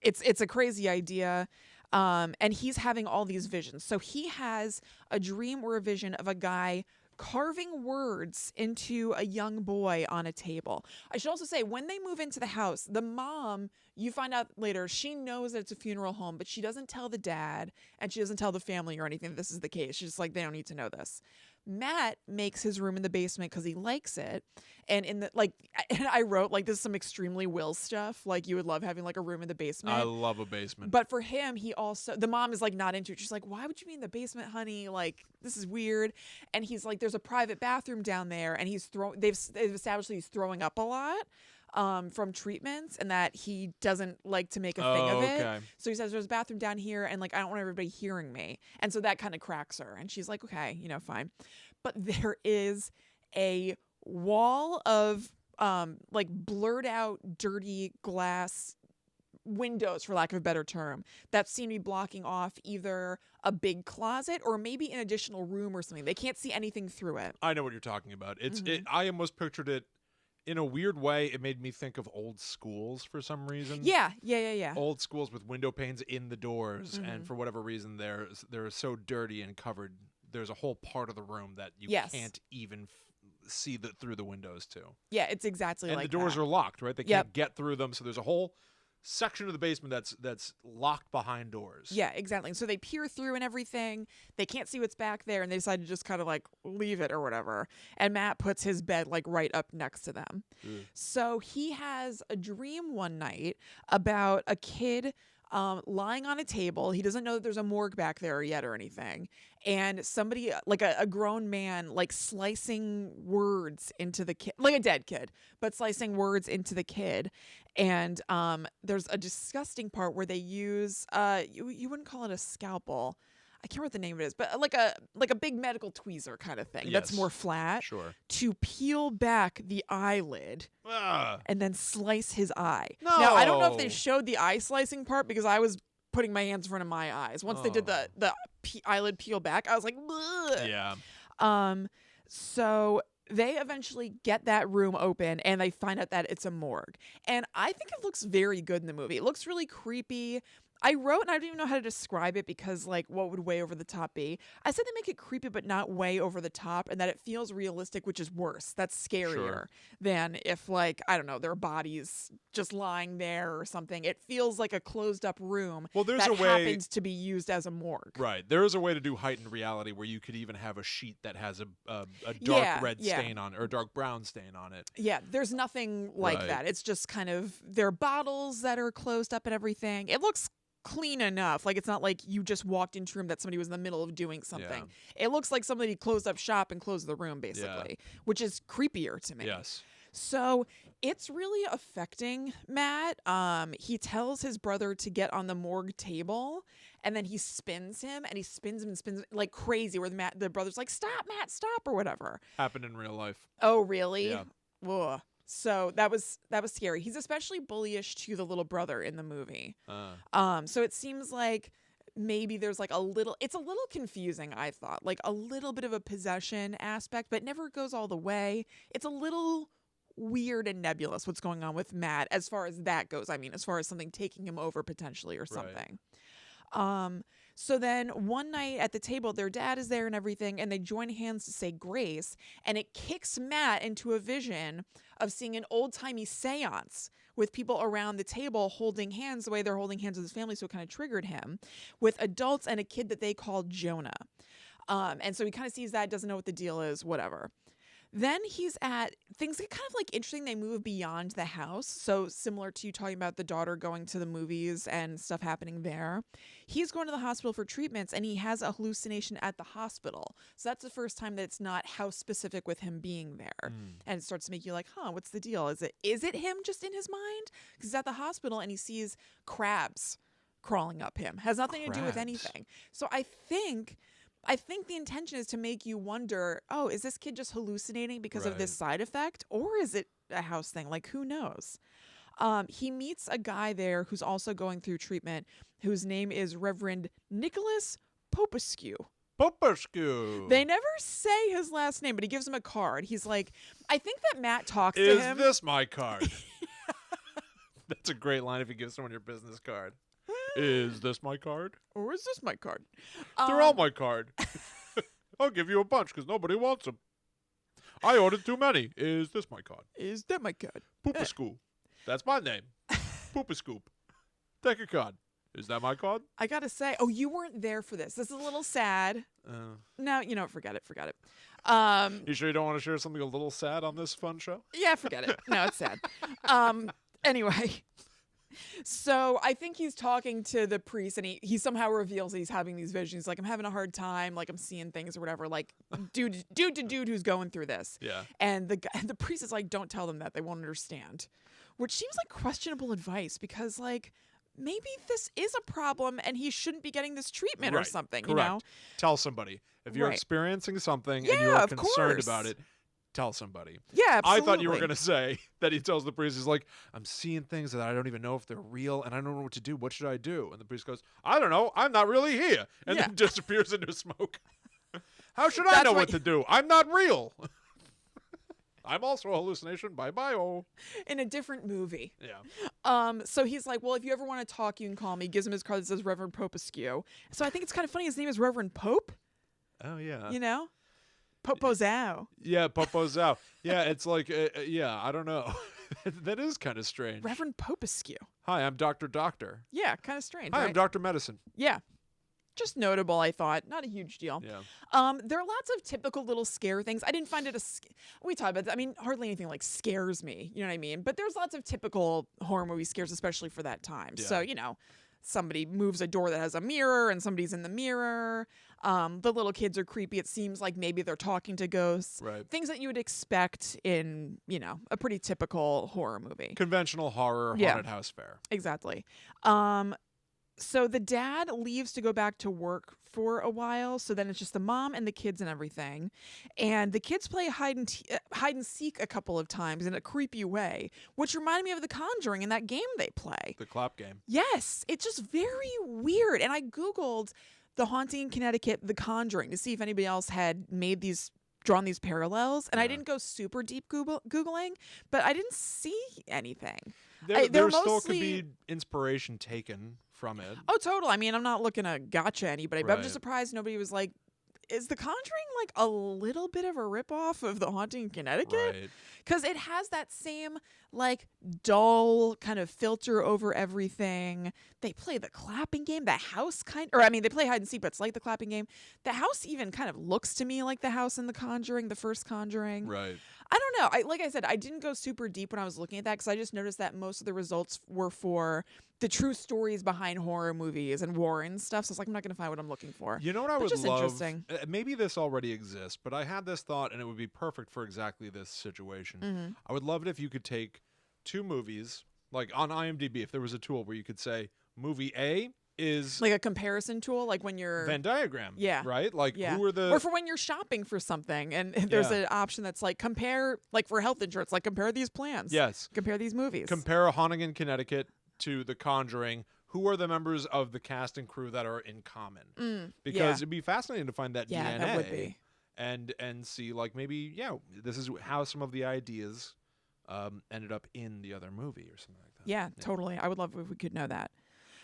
It's a crazy idea. And he's having all these visions. So he has a dream or a vision of a guy carving words into a young boy on a table. I should also say, when they move into the house, the mom, you find out later, she knows that it's a funeral home, but she doesn't tell the dad and she doesn't tell the family or anything that this is the case. She's just like, they don't need to know this. Matt makes his room in the basement because he likes it. And and I wrote, like, this is some extremely Will stuff. Like, you would love having like a room in the basement. I love a basement. But for him, the mom is like not into it. She's like, why would you be in the basement, honey? Like, this is weird. And he's like, there's a private bathroom down there. And they've established that he's throwing up a lot from treatments and that he doesn't like to make a thing of it. Okay. So he says, there's a bathroom down here and like, I don't want everybody hearing me. And so that kind of cracks her. And she's like, okay, fine. But there is a wall of like blurred out, dirty glass windows, for lack of a better term, that seem to be blocking off either a big closet or maybe an additional room or something. They can't see anything through it. I know what you're talking about. I almost pictured it in a weird way. It made me think of old schools for some reason. Yeah. Old schools with window panes in the doors, and for whatever reason, they're so dirty and covered. There's a whole part of the room that you can't even see through the windows to. Yeah, it's exactly like that. And the doors are locked, right? They can't get through them, so there's a whole section of the basement that's locked behind doors. Yeah, exactly. So they peer through and everything. They can't see what's back there, and they decide to just kind of like leave it or whatever. And Matt puts his bed like right up next to them. So he has a dream one night about a kid lying on a table. He doesn't know that there's a morgue back there yet or anything. And somebody, like a grown man, like slicing words into the kid, like a dead kid, but slicing words into the kid. And there's a disgusting part where they use, you wouldn't call it a scalpel. I can't remember what the name of it is, but like a big medical tweezer kind of thing that's more flat. Sure. To peel back the eyelid and then slice his eye. No. Now, I don't know if they showed the eye slicing part because I was putting my hands in front of my eyes. Once they did the eyelid peel back, I was like, bleh. Yeah. So they eventually get that room open and they find out that it's a morgue. And I think it looks very good in the movie. It looks really creepy. I wrote, and I don't even know how to describe it because, like, what would way over the top be? I said they make it creepy, but not way over the top, and that it feels realistic, which is worse. That's scarier than if, like, I don't know, there are bodies just lying there or something. It feels like a closed up room there's that a way, happens to be used as a morgue. Right. There is a way to do heightened reality where you could even have a sheet that has a dark red stain on it or a dark brown stain on it. Yeah, there's nothing like that. It's just kind of, there are bottles that are closed up and everything. It looks clean enough. Like, it's not like you just walked into a room that somebody was in the middle of doing something. It looks like somebody closed up shop and closed the room, basically, which is creepier to me. Yes. So it's really affecting Matt. He tells his brother to get on the morgue table, and then he spins him and spins him like crazy, where the brother's like, stop, Matt, stop, or whatever. Happened in real life. Oh, really? Yeah. Ugh. So that was scary. He's especially bullyish to the little brother in the movie. So it seems like maybe there's like it's a little confusing, I thought. Like a little bit of a possession aspect, but never goes all the way. It's a little weird and nebulous what's going on with Matt as far as that goes. I mean, as far as something taking him over potentially or something. Right. So then one night at the table, their dad is there and everything, and they join hands to say grace, and it kicks Matt into a vision of seeing an old-timey seance with people around the table holding hands the way they're holding hands with his family, so it kind of triggered him, with adults and a kid that they call Jonah. And so he kind of sees that, doesn't know what the deal is, whatever. Then he's at, things get kind of like interesting. They move beyond the house. So similar to you talking about the daughter going to the movies and stuff happening there. He's going to the hospital for treatments and he has a hallucination at the hospital. So that's the first time that it's not house specific with him being there. And it starts to make you like, what's the deal? Is it him just in his mind? Because he's at the hospital and he sees crabs crawling up him. Has nothing to do with anything. So I think the intention is to make you wonder, is this kid just hallucinating because of this side effect? Or is it a house thing? Like, who knows? He meets a guy there who's also going through treatment, whose name is Reverend Nicholas Popescu. Popescu. They never say his last name, but he gives him a card. He's like, I think that Matt talks to him. Is this my card? That's a great line if you give someone your business card. Is this my card? Or is this my card? They're all my card. I'll give you a bunch because nobody wants them. I ordered too many. Is this my card? Is that my card? Poopascoop. That's my name. Poopascoop. Take a card. Is that my card? I gotta say, you weren't there for this. This is a little sad. No, forget it. You sure you don't want to share something a little sad on this fun show? Yeah, forget it. No, it's sad. Anyway. So I think he's talking to the priest and he somehow reveals that he's having these visions. Like, I'm having a hard time. Like, I'm seeing things or whatever. Like, dude who's going through this. Yeah. And the priest is like, don't tell them that. They won't understand. Which seems like questionable advice because, like, maybe this is a problem and he shouldn't be getting this treatment or something, Correct. You know? Tell somebody. If you're experiencing something and Yeah, you're of concerned course. about it, tell somebody. Yeah, absolutely. I thought you were going to say that he tells the priest, he's like, I'm seeing things that I don't even know if they're real and I don't know what to do. What should I do? And the priest goes, I don't know. I'm not really here. And then disappears into smoke. How should I know what to do? I'm not real. I'm also a hallucination. Bye-bye. In a different movie. Yeah. So he's like, well, if you ever want to talk, you can call me. He gives him his card that says Reverend Popescu. So I think it's kind of funny. His name is Reverend Pope. Oh, yeah. You know? Popozao. Yeah, Popozao. Yeah, it's like, I don't know. That is kind of strange. Reverend Popescu. Hi, I'm Dr. Doctor. Yeah, kind of strange. Hi, right? I'm Dr. Medicine. Yeah. Just notable, I thought. Not a huge deal. Yeah. There are lots of typical little scare things. I didn't find it we talked about that. I mean, hardly anything like scares me. You know what I mean? But there's lots of typical horror movie scares, especially for that time. Yeah. So, somebody moves a door that has a mirror and somebody's in the mirror. The little kids are creepy. It seems like maybe they're talking to ghosts. Right. Things that you would expect in, a pretty typical horror movie. Conventional horror, haunted house fare. Exactly. So the dad leaves to go back to work for a while. So then it's just the mom and the kids and everything. And the kids play hide and seek a couple of times in a creepy way, which reminded me of The Conjuring and that game they play. The clap game. Yes. It's just very weird. And I Googled The Haunting in Connecticut, The Conjuring, to see if anybody else had drawn these parallels. And I didn't go super deep Googling, but I didn't see anything. There still could be inspiration taken from it. Oh, total. I mean, I'm not looking to gotcha anybody, but I'm just surprised nobody was like, is The Conjuring like a little bit of a ripoff of The Haunting in Connecticut? Right. Because it has that same like dull kind of filter over everything. They play the clapping game. The house they play hide and seek, but it's like the clapping game. The house even kind of looks to me like the house in The Conjuring, the first Conjuring. Right. I don't know. Like I said, I didn't go super deep when I was looking at that because I just noticed that most of the results were for the true stories behind horror movies and war and stuff. So it's like, I'm not going to find what I'm looking for. You know what I would just love? Interesting. Maybe this already exists, but I had this thought and it would be perfect for exactly this situation. Mm-hmm. I would love it if you could take two movies, like on IMDb, if there was a tool where you could say, movie A is like a comparison tool, like when you're Venn diagram. Yeah. Right? Like who are the or for when you're shopping for something and there's an option that's like compare, like for health insurance, like compare these plans. Yes. Compare these movies. Compare A Haunting in Connecticut to The Conjuring. Who are the members of the cast and crew that are in common? Because it'd be fascinating to find that DNA. That would be. And see like maybe, this is how some of the ideas ended up in the other movie or something like that. Yeah, totally. I would love if we could know that.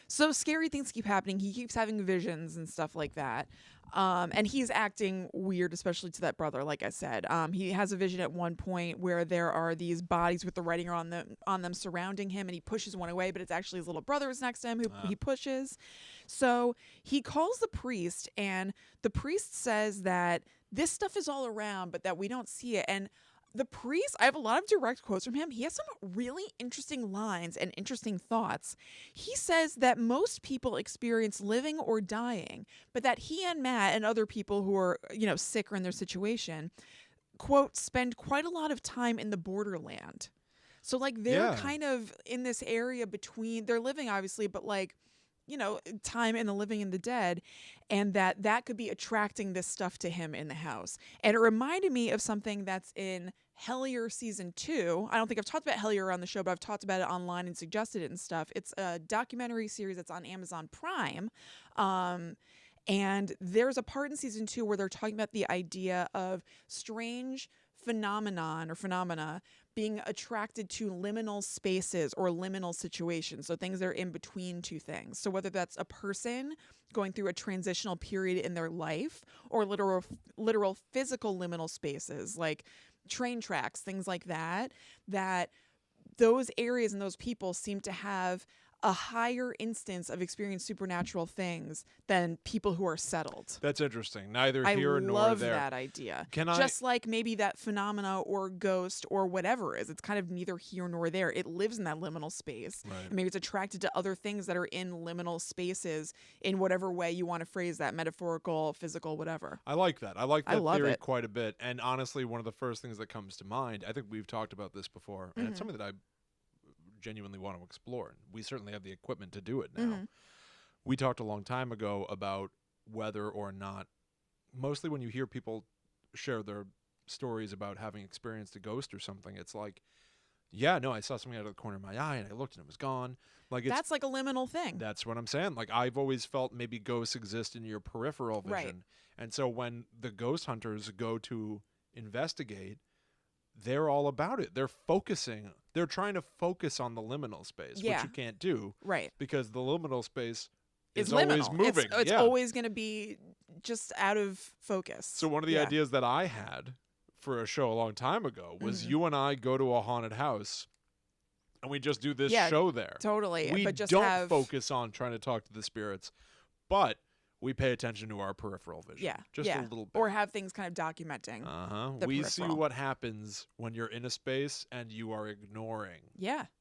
So scary things keep happening. He keeps having visions and stuff like that. And he's acting weird, especially to that brother, like I said. He has a vision at one point where there are these bodies with the writing on them surrounding him, and he pushes one away, but it's actually his little brother is next to him who he pushes. So he calls the priest, and the priest says that this stuff is all around, but that we don't see it. And the priest, I have a lot of direct quotes from him. He has some really interesting lines and interesting thoughts. He says that most people experience living or dying, but that he and Matt and other people who are, sick or in their situation, quote, spend quite a lot of time in the borderland. So like they're kind of in this area between, they're living obviously, but like, time in the living and the dead, and that could be attracting this stuff to him in the house. And it reminded me of something that's in Hellier season 2. I don't think I've talked about Hellier on the show, but I've talked about it online and suggested it and stuff. It's a documentary series that's on Amazon Prime. And there's a part in season 2 where they're talking about the idea of strange phenomena being attracted to liminal spaces or liminal situations. So things that are in between two things. So whether that's a person going through a transitional period in their life, or literal physical liminal spaces like train tracks, things like that those areas and those people seem to have a higher instance of experiencing supernatural things than people who are settled. That's interesting. Neither here nor there. I love that idea. Just like maybe that phenomena or ghost or whatever is. It's kind of neither here nor there. It lives in that liminal space. Right. And maybe it's attracted to other things that are in liminal spaces in whatever way you want to phrase that, metaphorical, physical, whatever. I like that. I like that theory it. quite a bit. And honestly, one of the first things that comes to mind, I think we've talked about this before, and it's something that I genuinely want to explore. We certainly have the equipment to do it now. We talked a long time ago about whether or not, mostly when you hear people share their stories about having experienced a ghost or something, it's like, yeah, no, I saw something out of the corner of my eye and I looked and it was gone. Like that's like a liminal thing. That's what I'm saying. Like I've always felt maybe ghosts exist in your peripheral vision. Right. And so when the ghost hunters go to investigate, they're all about it. They're trying to focus on the liminal space, which you can't do. Right. Because the liminal space is liminal. always moving. It's always going to be just out of focus. So one of the ideas that I had for a show a long time ago was you and I go to a haunted house and we just do this show there. Totally. We but just don't focus on trying to talk to the spirits, but we pay attention to our peripheral vision. Yeah. Just a little bit. Or have things kind of documenting. We see what happens when you're in a space and you are ignoring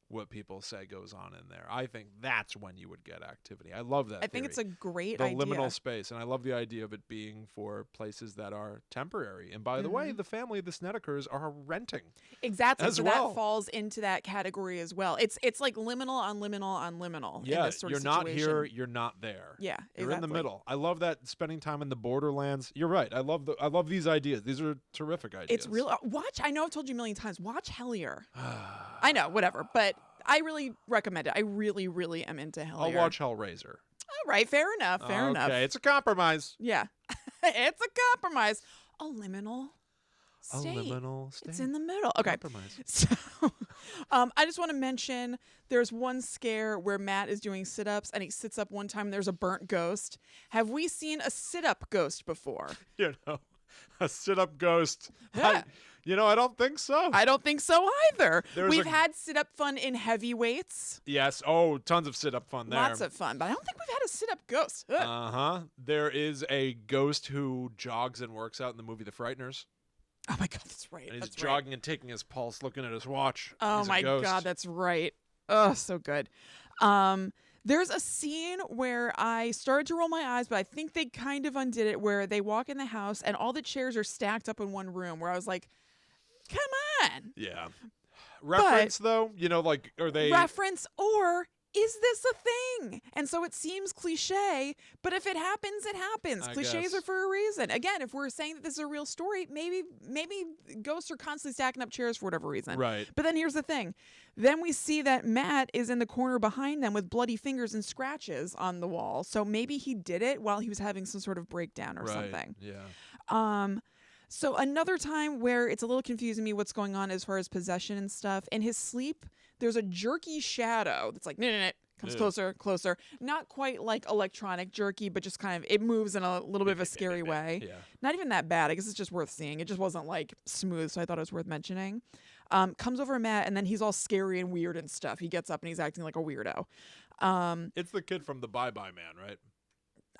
what people say goes on in there. I think that's when you would get activity. I love that. I think it's a great idea. The liminal space. And I love the idea of it being for places that are temporary. And by the way, the family of the Snedekers are renting. Exactly. As so well. That falls into that category as well. It's like liminal on liminal on liminal. Yeah, in this sort you're of not situation. here, you're not there. Yeah, You're in the middle. I love that, spending time in the borderlands. You're right. I love these ideas. These are terrific ideas. It's real. Watch. I know I've told you a million times. Watch Hellier. I know, whatever, but I really recommend it. I really, really am into Hellier. I'll watch Hellraiser. All right, fair enough. Fair enough. Okay, it's a compromise. Yeah, it's a compromise. A liminal state. A liminal state. It's in the middle. Okay. Compromise. So, I just want to mention there's one scare where Matt is doing sit-ups and he sits up one time and there's a burnt ghost. Have we seen a sit-up ghost before? A sit-up ghost. Yeah. I don't think so. I don't think so either. We've had sit-up fun in heavyweights. Yes. Oh, tons of sit-up fun there. Lots of fun. But I don't think we've had a sit-up ghost. There is a ghost who jogs and works out in the movie The Frighteners. Oh my God, that's right. And he's jogging and taking his pulse, looking at his watch. Oh my God, that's right. Oh, so good. There's a scene where I started to roll my eyes, but I think they kind of undid it, where they walk in the house and all the chairs are stacked up in one room, where I was like, come on. Yeah. Reference, though? Are they... Reference, or is this a thing? And so it seems cliche, but if it happens, it happens. Cliches are for a reason. Again, if we're saying that this is a real story, maybe ghosts are constantly stacking up chairs for whatever reason. Right. But then here's the thing. Then we see that Matt is in the corner behind them with bloody fingers and scratches on the wall. So maybe he did it while he was having some sort of breakdown or something. Yeah. So another time where it's a little confusing me what's going on as far as possession and stuff. In his sleep, there's a jerky shadow that's like, comes closer, closer. Not quite like electronic jerky, but just kind of, it moves in a little bit of a scary way. Yeah. Not even that bad. I guess it's just worth seeing. It just wasn't like smooth, so I thought it was worth mentioning. Comes over Matt, and then he's all scary and weird and stuff. He gets up and he's acting like a weirdo. It's the kid from the Bye Bye Man, right?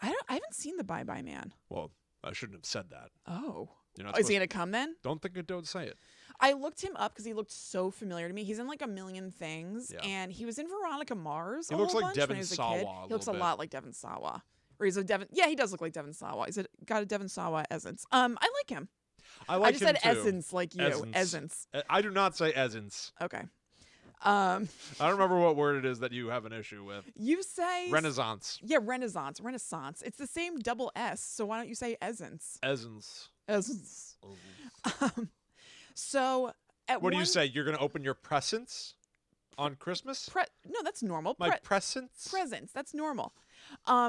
I haven't seen the Bye Bye Man. Well, I shouldn't have said that. Oh. You're Is he going to come then? Don't think it, don't say it. I looked him up because he looked so familiar to me. He's in like a million things, and he was in Veronica Mars. He looks like Devon Sawa. He looks a lot like Devon Sawa. Or he's a Devon. Yeah, he does look like Devon Sawa. He's got a Devon Sawa essence. I like him. I just said essence like you. Essence. I do not say essence. Okay. I don't remember what word it is that you have an issue with. You say Renaissance. Yeah, Renaissance. It's the same double S. So why don't you say essence? Essence. Essence. So what do you say? You're going to open your presents on Christmas? No, that's normal. My presents? Presents. That's normal.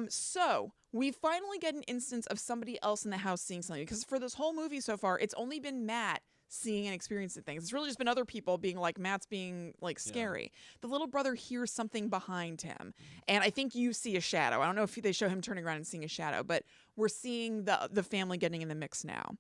So we finally get an instance of somebody else in the house seeing something, because for this whole movie so far, it's only been Matt seeing and experiencing things. It's really just been other people being like, Matt's being like scary. Yeah. The little brother hears something behind him, and I think you see a shadow. I don't know if they show him turning around and seeing a shadow, but we're seeing the family getting in the mix now.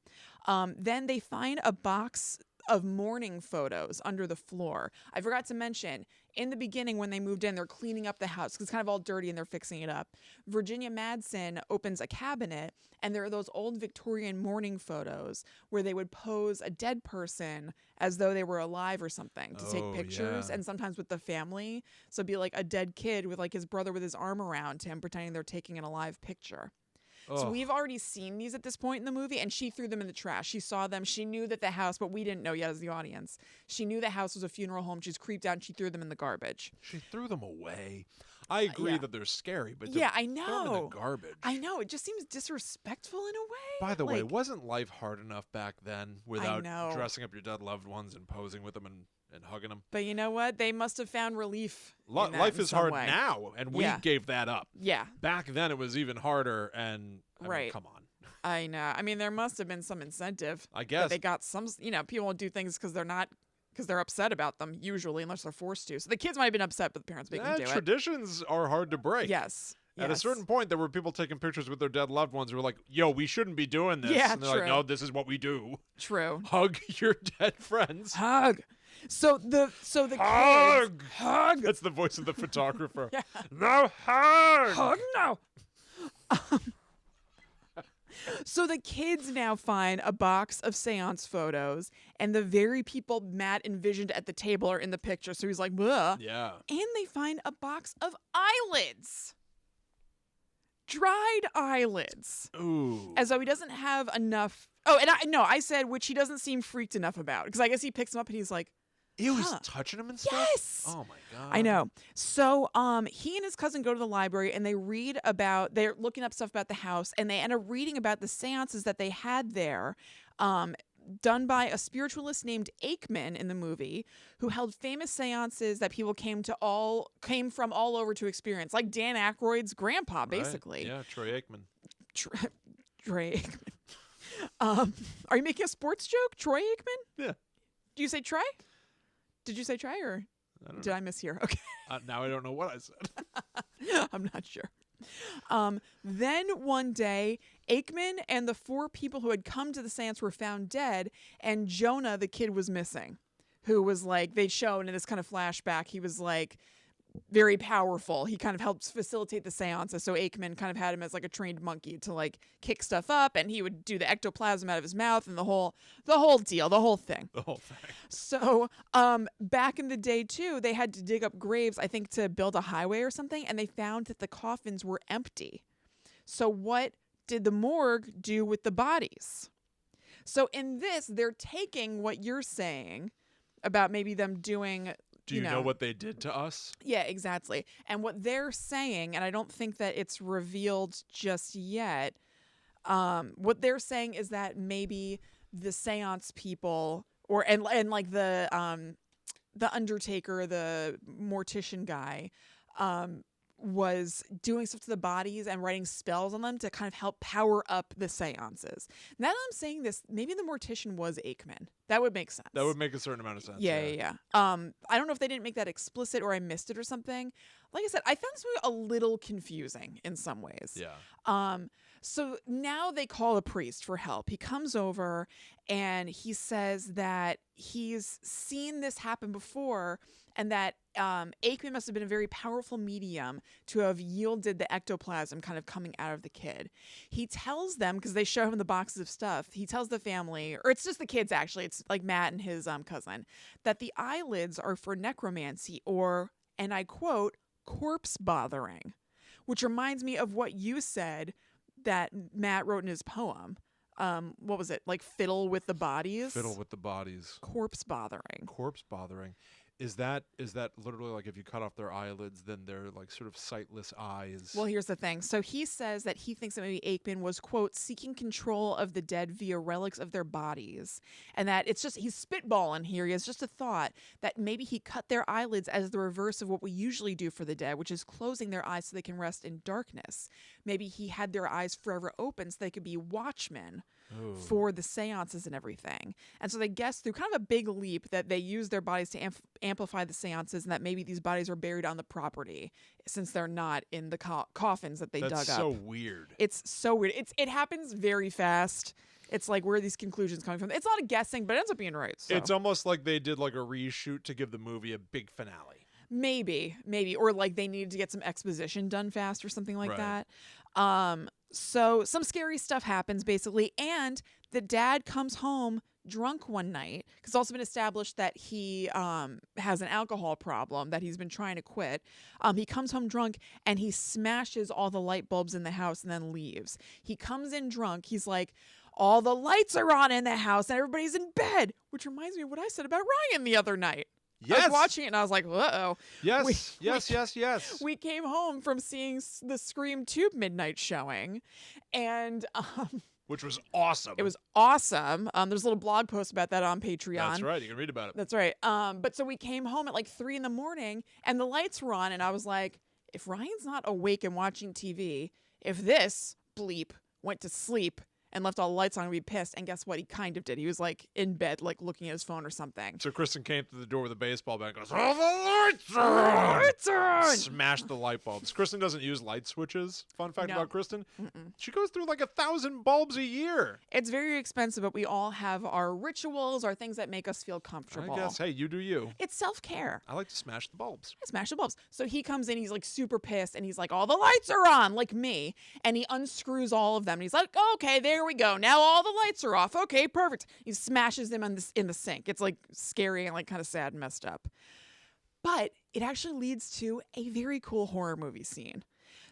Then they find a box of mourning photos under the floor. I forgot to mention, in the beginning when they moved in, they're cleaning up the house because it's kind of all dirty and they're fixing it up. Virginia Madsen opens a cabinet, and there are those old Victorian mourning photos where they would pose a dead person as though they were alive or something to take pictures, and sometimes with the family. So it'd be like a dead kid with like his brother with his arm around him pretending they're taking an alive picture. So we've already seen these at this point in the movie, and she threw them in the trash. She saw them. She knew that the house, but we didn't know yet as the audience. She knew the house was a funeral home. She's creeped out, and she threw them in the garbage. She threw them away. I agree that they're scary, but I know. throw them in the garbage. I know. It just seems disrespectful in a way. By the way, wasn't life hard enough back then without dressing up your dead loved ones and posing with them and hugging them? But you know what? They must have found relief. Life is hard now, and we gave that up. Yeah. Back then, it was even harder, and I mean, come on. I know. I mean, there must have been some incentive. I guess. They got some, people won't do things because they're upset about them, usually, unless they're forced to. So the kids might have been upset, but the parents make them do it. Traditions are hard to break. Yes. At a certain point, there were people taking pictures with their dead loved ones who were like, yo, we shouldn't be doing this. Yeah, and they're like, no, this is what we do. True. Hug your dead friends. Hug. So the hug! Kids... Hug! That's the voice of the photographer. Yeah. No, hug! Hug, no! So the kids now find a box of seance photos, and the very people Matt envisioned at the table are in the picture. So he's like, bleh. Yeah. And they find a box of eyelids. Dried eyelids. Ooh. As though he doesn't have enough. Oh, and I said, which he doesn't seem freaked enough about. Because I guess he picks them up and he's like, ew, he's touching him and stuff? Yes. Oh my God. I know. So he and his cousin go to the library, and they're looking up stuff about the house, and they end up reading about the seances that they had there, done by a spiritualist named Aikman in the movie, who held famous seances that people came from all over to experience, like Dan Aykroyd's grandpa, basically. Right. Yeah, Troy Aikman. Troy Aikman. Are you making a sports joke? Troy Aikman? Yeah. Do you say Troy? Did you say try, or did I mishear? Okay. Now I don't know what I said. I'm not sure. Then one day, Aikman and the 4 people who had come to the seance were found dead, and Jonah, the kid, was missing, who was like, they'd shown in this kind of flashback, he was like very powerful. He kind of helped facilitate the seances. So Aikman kind of had him as like a trained monkey to like kick stuff up, and he would do the ectoplasm out of his mouth and the whole deal, the whole thing. The whole thing. So back in the day too, they had to dig up graves, I think, to build a highway or something, and they found that the coffins were empty. So what did the morgue do with the bodies? So in this, they're taking what you're saying about maybe them doing. Do you know what they did to us? Yeah, exactly. And what they're saying, and I don't think that it's revealed just yet, what they're saying is that maybe the seance people and like the undertaker, the mortician guy, was doing stuff to the bodies and writing spells on them to kind of help power up the seances. Now that I'm saying this, maybe the mortician was Aikman. That would make sense. That would make a certain amount of sense. Yeah. I don't know if they didn't make that explicit or I missed it or something. Like I said, I found this movie a little confusing in some ways. Yeah. So now they call a priest for help. He comes over and he says that he's seen this happen before and that Aikman must have been a very powerful medium to have yielded the ectoplasm kind of coming out of the kid. He tells them, because they show him the boxes of stuff, he tells the family, or it's just the kids actually, it's like Matt and his cousin, that the eyelids are for necromancy or, and I quote, corpse bothering, which reminds me of what you said that Matt wrote in his poem. What was it? Like fiddle with the bodies? Fiddle with the bodies. Corpse bothering. Corpse bothering. Is that literally like if you cut off their eyelids, then they're like sort of sightless eyes? Well, here's the thing. So he says that he thinks that maybe Aikman was, quote, seeking control of the dead via relics of their bodies. And that it's just, he's spitballing here. He has just a thought that maybe he cut their eyelids as the reverse of what we usually do for the dead, which is closing their eyes so they can rest in darkness. Maybe he had their eyes forever open so they could be watchmen for the seances and everything. And so they guess through kind of a big leap that they use their bodies to amplify the seances and that maybe these bodies are buried on the property since they're not in the coffins that they dug up. That's so weird. It's so weird. It happens very fast. It's like, where are these conclusions coming from? It's a lot of guessing, but it ends up being right. So. It's almost like they did like a reshoot to give the movie a big finale. Maybe. Or like they needed to get some exposition done fast or something like that. So some scary stuff happens basically. And the dad comes home drunk one night because it's also been established that he has an alcohol problem that he's been trying to quit. He comes home drunk and he smashes all the light bulbs in the house and then leaves. He comes in drunk. He's like, all the lights are on in the house and everybody's in bed, which reminds me of what I said about Ryan the other night. Yes. I was watching it and I was like, uh-oh. Yes, yes. We came home from seeing the Scream 2 midnight showing and... which was awesome. It was awesome. There's a little blog post about that on Patreon. That's right. You can read about it. That's right. But so we came home at like 3 a.m. and the lights were on and I was like, if Ryan's not awake and watching TV, if this bleep went to sleep and left all the lights on, I'd be pissed. And guess what? He kind of did. He was like in bed, like looking at his phone or something. So Kristen came through the door with a baseball bat and goes, "All the lights are on!" Lights are on! Smashed the light bulbs. Kristen doesn't use light switches. Fun fact about Kristen. Mm-mm. She goes through like 1,000 bulbs a year. It's very expensive, but we all have our rituals, our things that make us feel comfortable. I guess, hey, you do you. It's self-care. I like to smash the bulbs. I smash the bulbs. So he comes in, he's like super pissed, and he's like, all the lights are on, like me. And he unscrews all of them. And he's like, okay, there we go. Now all the lights are off. Okay, perfect. He smashes them in the sink. It's like scary and like kind of sad and messed up. But it actually leads to a very cool horror movie scene.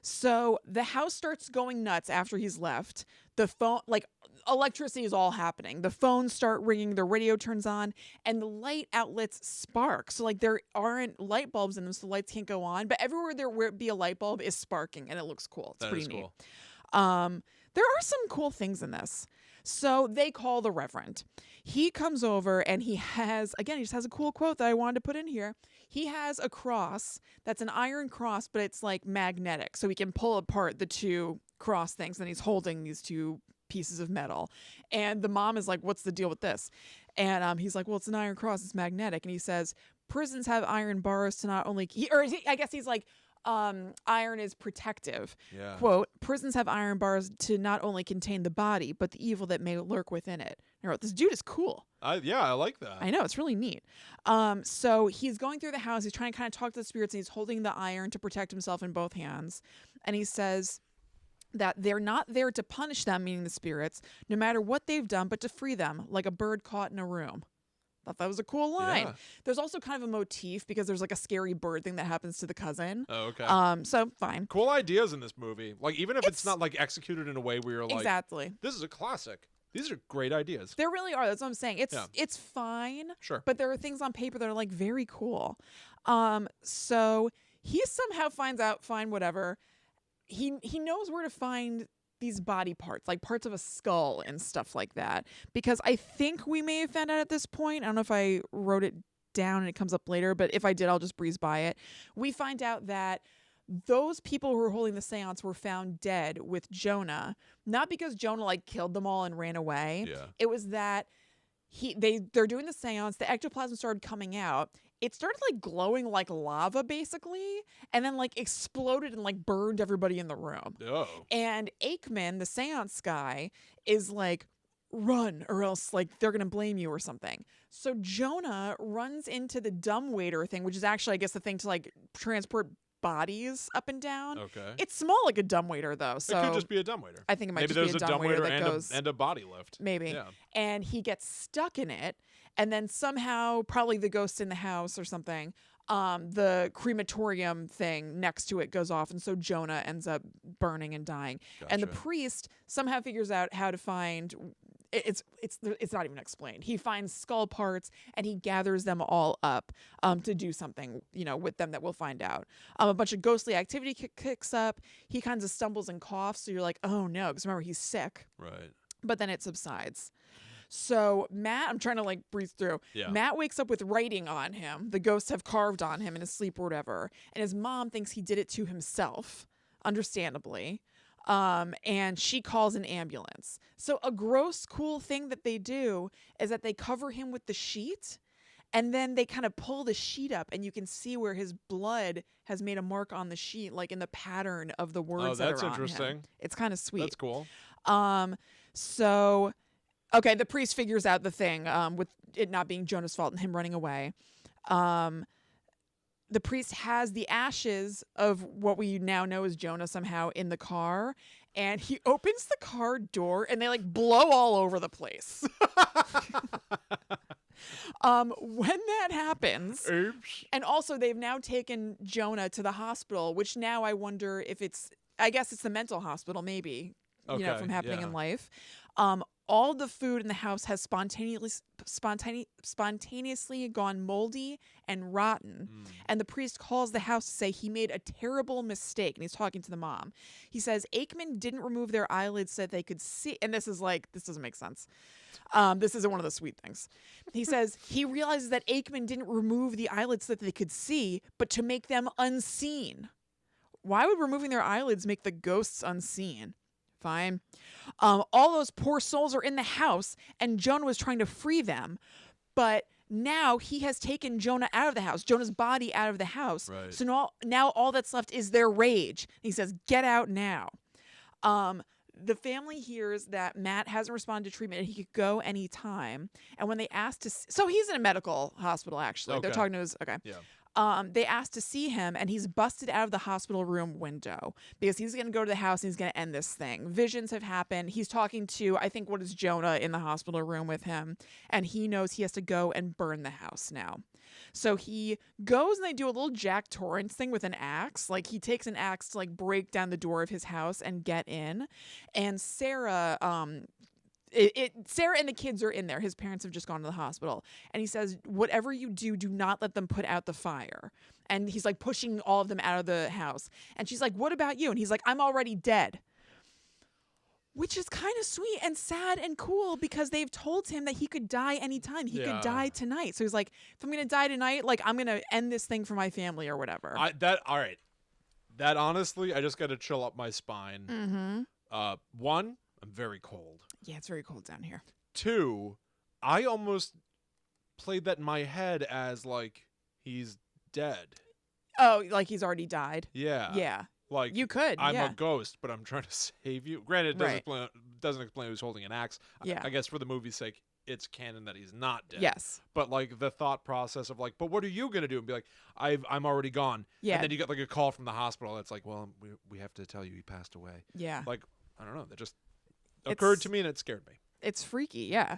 So the house starts going nuts after he's left. The phone, like electricity is all happening. The phones start ringing, the radio turns on, and the light outlets spark. So like there aren't light bulbs in them, so the lights can't go on. But everywhere there would be a light bulb is sparking, and it looks cool. It's pretty neat. Cool. There are some cool things in this. So they call the Reverend. He comes over and he just has a cool quote that I wanted to put in here. He has a cross that's an iron cross, but it's like magnetic. So he can pull apart the two cross things and he's holding these two pieces of metal. And the mom is like, what's the deal with this? And he's like, well, it's an iron cross. It's magnetic. And he says, prisons have iron bars to not only, I guess he's like, iron is protective. Yeah. Quote, prisons have iron bars to not only contain the body, but the evil that may lurk within it. I wrote, this dude is cool. I like that. I know, it's really neat. So he's going through the house. He's trying to kind of talk to the spirits, and he's holding the iron to protect himself in both hands. And he says that they're not there to punish them, meaning the spirits, no matter what they've done, but to free them, like a bird caught in a room. Thought that was a cool line. Yeah. There's also kind of a motif because there's like a scary bird thing that happens to the cousin. Oh, okay. So fine. Cool ideas in this movie. Like even if it's not like executed in a way where you're like, exactly, this is a classic. These are great ideas. There really are. That's what I'm saying. It's fine. Sure. But there are things on paper that are like very cool. So he somehow finds out, fine, whatever. He knows where to find these body parts, like parts of a skull and stuff like that. Because I think we may have found out at this point. I don't know if I wrote it down and it comes up later, but if I did, I'll just breeze by it. We find out that those people who were holding the seance were found dead with Jonah, not because Jonah like killed them all and ran away. Yeah. It was that they're doing the seance, the ectoplasm started coming out. It started like glowing like lava basically, and then like exploded and like burned everybody in the room. Oh. And Aikman, the seance guy, is like, run or else like they're gonna blame you or something. So Jonah runs into the dumbwaiter thing, which is actually I guess the thing to like transport bodies up and down. Okay. It's small like a dumbwaiter though. So it could just be a dumbwaiter. I think it might Maybe just there's be a dumbwaiter that and goes and a body lift. maybe. Yeah. And he gets stuck in it, and then somehow probably the ghost in the house or something, the crematorium thing next to it goes off, and so Jonah ends up burning and dying. Gotcha. And the priest somehow figures out how to find it's not even explained. He finds skull parts and he gathers them all up to do something, with them that we'll find out. A bunch of ghostly activity kicks up. He kind of stumbles and coughs, so you're like, oh no, because remember he's sick. Right. But then it subsides. So Matt, I'm trying to like breeze through. Yeah. Matt wakes up with writing on him. The ghosts have carved on him in his sleep or whatever. And his mom thinks he did it to himself, understandably. And she calls an ambulance. So a gross, cool thing that they do is that they cover him with the sheet, and then they kind of pull the sheet up, and you can see where his blood has made a mark on the sheet, like in the pattern of the words that are on him. Oh, that's interesting. It's kind of sweet. That's cool. So, okay, the priest figures out the thing with it not being Jonah's fault and him running away. The priest has the ashes of what we now know as Jonah somehow in the car, and he opens the car door and they like blow all over the place. When that happens, Oops. and also they've now taken Jonah to the hospital, which now I wonder if I guess it's the mental hospital maybe, from happening in life. All the food in the house has spontaneously gone moldy and rotten. And the priest calls the house to say he made a terrible mistake. And he's talking to the mom. He says Aikman didn't remove their eyelids so that they could see. And this doesn't make sense. This isn't one of the sweet things. He says he realizes that Aikman didn't remove the eyelids so that they could see, but to make them unseen. Why would removing their eyelids make the ghosts unseen? Fine. All those poor souls are in the house, and Jonah was trying to free them. But now he has taken Jonah out of the house, Jonah's body out of the house. Right. So now all that's left is their rage. He says, get out now. The family hears that Matt hasn't responded to treatment and he could go anytime. And when they asked so he's in a medical hospital, actually. Okay. They're talking to his, okay. Yeah. They asked to see him, and he's busted out of the hospital room window because he's going to go to the house and he's going to end this thing. Visions have happened. He's talking to, I think, what is Jonah in the hospital room with him, and he knows he has to go and burn the house now. So he goes and they do a little Jack Torrance thing with an axe. Like he takes an axe to like break down the door of his house and get in. And Sarah, Sarah and the kids are in there. His parents have just gone to the hospital. And he says, whatever you do, do not let them put out the fire. And he's like pushing all of them out of the house. And she's like, what about you? And he's like, I'm already dead. Which is kind of sweet and sad and cool because they've told him that he could die anytime. He could die tonight. So he's like, if I'm going to die tonight, like I'm going to end this thing for my family or whatever. All right. That honestly, I just got to chill up my spine. Mm-hmm. One, I'm very cold. Yeah, it's very cold down here. 2, I almost played that in my head as like he's dead. Oh, like he's already died? Yeah. Yeah. Like you could. I'm a ghost, but I'm trying to save you. Granted, it doesn't explain who's holding an axe. Yeah. I guess for the movie's sake, it's canon that he's not dead. Yes. But like the thought process of like, but what are you gonna do? And be like, I'm already gone. Yeah. And then you get like a call from the hospital that's like, well, we have to tell you he passed away. Yeah. Like I don't know. That just occurred to me and it scared me. It's freaky, yeah.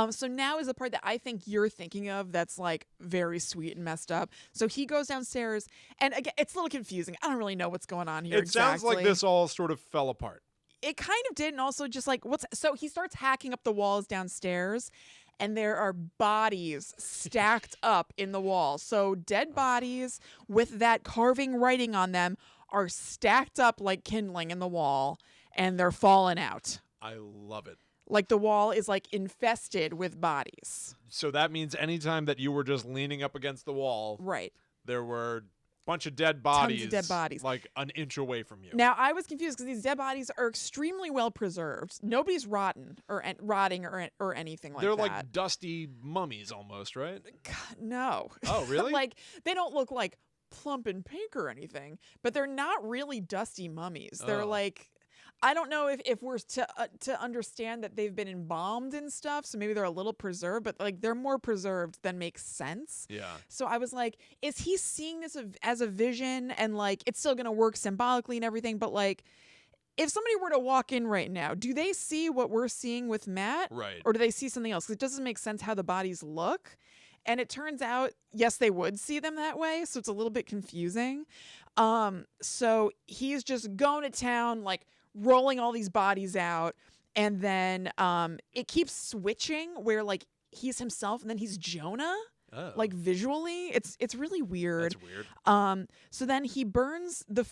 So now is the part that I think you're thinking of that's like very sweet and messed up. So he goes downstairs, and again, it's a little confusing. I don't really know what's going on here. It sounds like this all sort of fell apart. It kind of did, and also just like so he starts hacking up the walls downstairs, and there are bodies stacked up in the wall. So dead bodies with that carving writing on them are stacked up like kindling in the wall, and they're falling out. I love it. Like the wall is like infested with bodies. So that means anytime that you were just leaning up against the wall, right, there were bunch of dead bodies. Tons of dead bodies. Like an inch away from you. Now, I was confused because these dead bodies are extremely well preserved. Nobody's rotting or anything like They're that. They're like dusty mummies almost, right? God, no. Oh, really? Like, they don't look like plump and pink or anything, but they're not really dusty mummies. They're like, I don't know if we're to understand that they've been embalmed and stuff, so maybe they're a little preserved, but like they're more preserved than makes sense. Yeah. So I was like, is he seeing this as a vision, and like it's still gonna work symbolically and everything, but like if somebody were to walk in right now, do they see what we're seeing with Matt? Right. Or do they see something else? 'Cause it doesn't make sense how the bodies look. And it turns out, yes, they would see them that way, so it's a little bit confusing. So he's just going to town, like rolling all these bodies out, and then it keeps switching where like he's himself and then he's Jonah. Oh. Like visually, it's really weird. That's weird. So then he burns the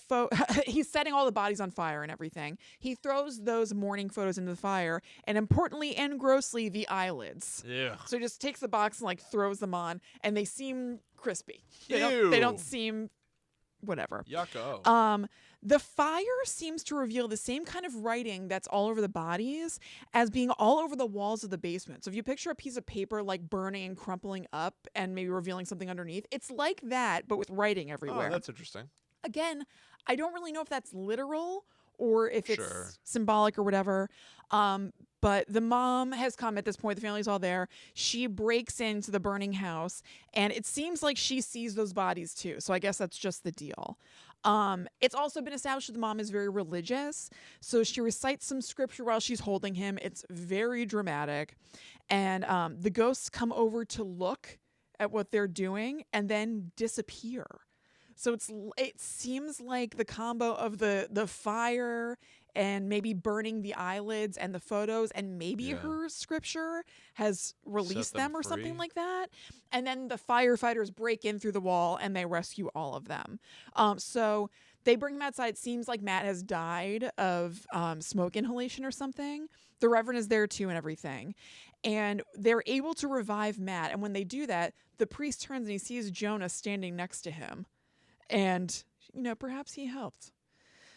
he's setting all the bodies on fire and everything. He throws those morning photos into the fire, and importantly and grossly, the eyelids. Yeah. So he just takes the box and like throws them on, and they seem crispy. They Ew. don't seem whatever. Yucko. The fire seems to reveal the same kind of writing that's all over the bodies as being all over the walls of the basement. So if you picture a piece of paper like burning and crumpling up and maybe revealing something underneath, it's like that, but with writing everywhere. Oh, that's interesting. Again, I don't really know if that's literal or if it's Sure. symbolic or whatever. But the mom has come at this point. The family's all there. She breaks into the burning house, and it seems like she sees those bodies too. So I guess that's just the deal. It's also been established that the mom is very religious. So she recites some scripture while she's holding him. It's very dramatic. And the ghosts come over to look at what they're doing and then disappear. So it seems like the combo of the fire and maybe burning the eyelids and the photos and maybe her scripture has released them or something like that. And then the firefighters break in through the wall and they rescue all of them. So they bring him outside. It seems like Matt has died of smoke inhalation or something. The Reverend is there too and everything. And they're able to revive Matt. And when they do that, the priest turns and he sees Jonah standing next to him. And, perhaps he helped.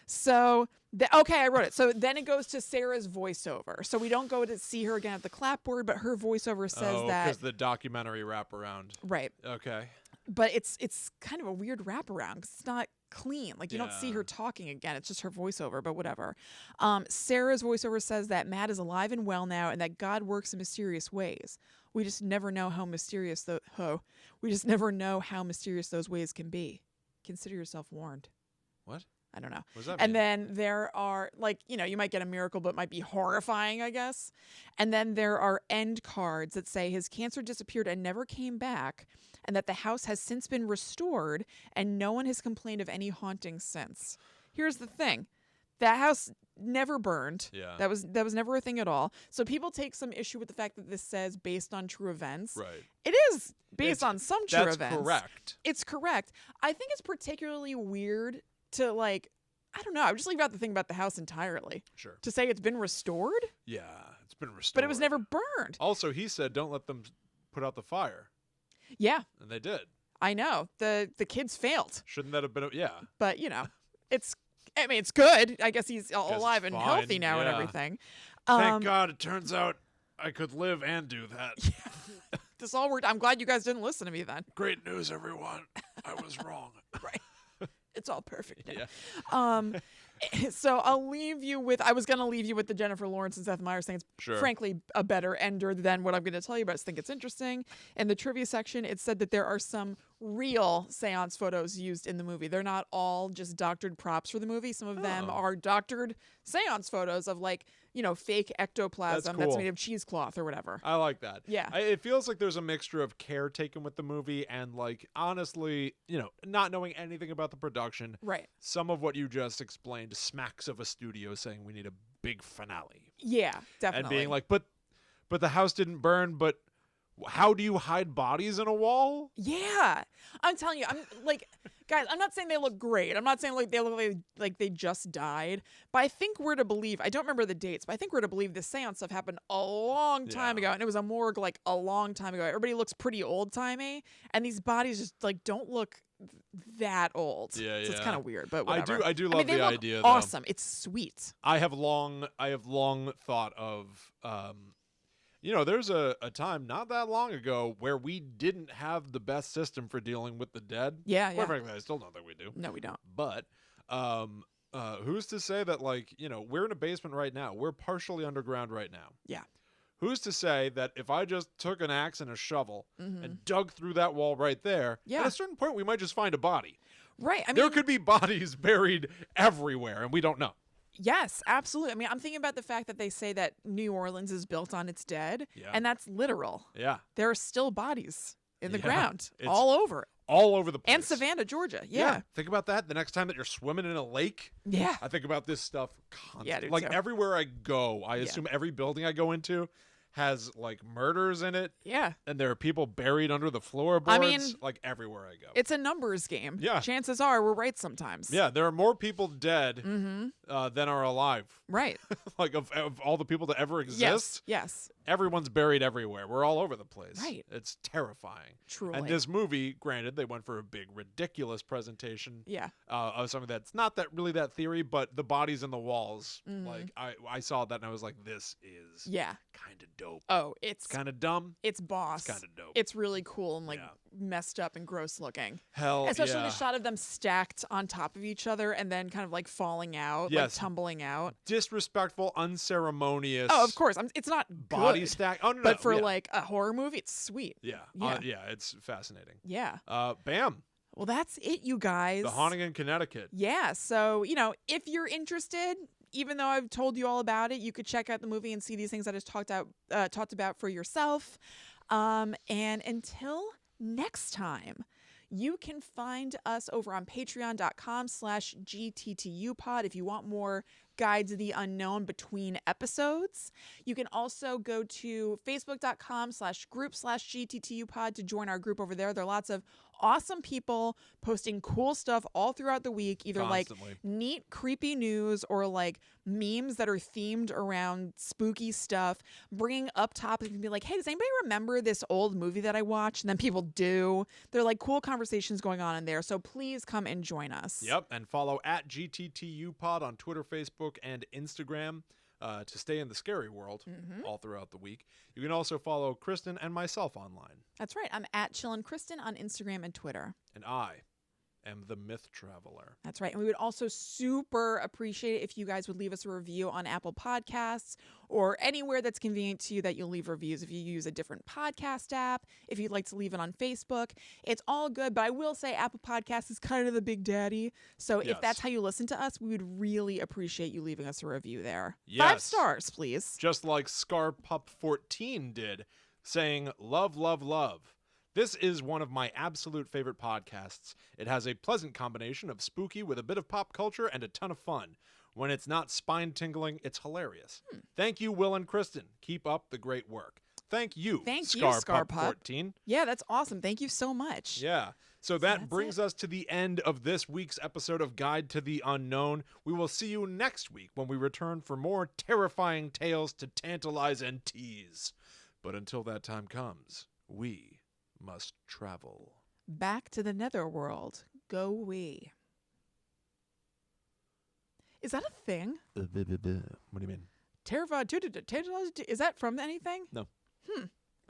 So, okay, I wrote it. So then it goes to Sarah's voiceover. So we don't go to see her again at the clapboard, but her voiceover says that. Because the documentary wraparound. Right. Okay. But it's kind of a weird wraparound because it's not clean. Like you don't see her talking again. It's just her voiceover, but whatever. Sarah's voiceover says that Matt is alive and well now and that God works in mysterious ways. We just never know how mysterious those ways can be. Consider yourself warned. What? I don't know. What does that and mean? then there are, you might get a miracle, but it might be horrifying, I guess. And then there are end cards that say his cancer disappeared and never came back, and that the house has since been restored, and no one has complained of any hauntings since. Here's the thing. That house never burned. Yeah. That was never a thing at all. So people take some issue with the fact that this says based on true events. Right. It is based on some true events. That's correct. It's correct. I think it's particularly weird to I don't know. I would just leave out the thing about the house entirely. Sure. To say it's been restored. Yeah, it's been restored. But it was never burned. Also, he said, don't let them put out the fire. Yeah. And they did. I know. The kids failed. Shouldn't that have been, But, it's good. I guess he's alive and fine. healthy now and everything. Thank God it turns out I could live and do that. Yeah. This all worked. I'm glad you guys didn't listen to me then. Great news, everyone. I was wrong. Right. It's all perfect now. Yeah. So I was going to leave you with the Jennifer Lawrence and Seth Meyers thing. It's frankly a better ender than what I'm going to tell you, but I just think it's interesting. In the trivia section, it said that there are some real seance photos used in the movie. They're not all just doctored props for the movie. Some of them are doctored seance photos of fake ectoplasm that's made of cheesecloth or whatever. I like that. Yeah. It feels like there's a mixture of care taken with the movie and honestly, not knowing anything about the production. Right. Some of what you just explained smacks of a studio saying we need a big finale. Yeah, definitely. And being like, but the house didn't burn, but how do you hide bodies in a wall? Yeah. I'm telling you, Guys, I'm not saying they look great. I'm not saying like they look like they just died. But I think we're to believe, I don't remember the dates, but I think we're to believe this seance stuff happened a long time ago. And it was a morgue like a long time ago. Everybody looks pretty old-timey. And these bodies just like don't look that old. Yeah, so it's kind of weird, but whatever. I do love the idea, though. Awesome. It's sweet. I have long thought of there's a time not that long ago where we didn't have the best system for dealing with the dead. Yeah. Quite frankly, I still don't think we do. No, we don't. But who's to say that, like, we're in a basement right now. We're partially underground right now. Yeah. Who's to say that if I just took an axe and a shovel and dug through that wall right there, at a certain point we might just find a body. Right. I mean, there could be bodies buried everywhere, and we don't know. Yes, absolutely. I mean, I'm thinking about the fact that they say that New Orleans is built on its dead, and that's literal. Yeah. There are still bodies in the ground all over. All over the place. And Savannah, Georgia. Yeah. Think about that. The next time that you're swimming in a lake. Yeah. I think about this stuff constantly. Yeah, dude, like everywhere I go, I assume every building I go into has like murders in it. Yeah. And there are people buried under the floorboards. I mean, like everywhere I go. It's a numbers game. Yeah. Chances are we're right sometimes. Yeah, there are more people dead than are alive. Right. Like of all the people that ever exist. Yes. Everyone's buried everywhere. We're all over the place. Right. It's terrifying. Truly. And this movie, granted, they went for a big, ridiculous presentation. Yeah. Of something that's not that really that theory, but the bodies in the walls. Like I saw that and I was like, this is kind of dope. Oh, it's kind of dumb. It's boss. It's kind of dope. It's really cool and like messed up and gross looking. Hell, especially the shot of them stacked on top of each other and then kind of like falling out, like tumbling out. Disrespectful, unceremonious. Oh, of course. It's not body good, stack. Oh no, but for like a horror movie, it's sweet. Yeah. It's fascinating. Yeah. Bam. Well, that's it, you guys. The Haunting in Connecticut. Yeah. So, if you're interested, even though I've told you all about it, you could check out the movie and see these things I just talked about for yourself. And until next time, you can find us over on patreon.com/GTTUpod if you want more Guides of the Unknown between episodes. You can also go to facebook.com/group/GTTUpod to join our group over there. There are lots of awesome people posting cool stuff all throughout the week, either Constantly. like neat, creepy news or like memes that are themed around spooky stuff, bringing up topics and be like, hey, does anybody remember this old movie that I watched? And then people do. They're like cool conversations going on in there. So please come and join us. Yep. And follow at GTTUpod on Twitter, Facebook, and Instagram to stay in the scary world all throughout the week. You can also follow Kristen and myself online. That's right. I'm at Chillin' Kristen on Instagram and Twitter. And I am the Myth Traveler. That's right. And we would also super appreciate it if you guys would leave us a review on Apple Podcasts or anywhere that's convenient to you that you'll leave reviews. If you use a different podcast app, if you'd like to leave it on Facebook, it's all good. But I will say Apple Podcasts is kind of the big daddy. So if that's how you listen to us, we would really appreciate you leaving us a review there. Yes. 5 stars, please. Just like ScarPup14 did, saying, love, love, love. This is one of my absolute favorite podcasts. It has a pleasant combination of spooky with a bit of pop culture and a ton of fun. When it's not spine-tingling, it's hilarious. Thank you, Will and Kristen. Keep up the great work. Thank you, ScarPup14. Yeah, that's awesome. Thank you so much. Yeah. So that brings us to the end of this week's episode of Guide to the Unknown. We will see you next week when we return for more terrifying tales to tantalize and tease. But until that time comes, we must travel. Back to the netherworld. Go we. Is that a thing? What do you mean? Terrified. Is that from anything? No.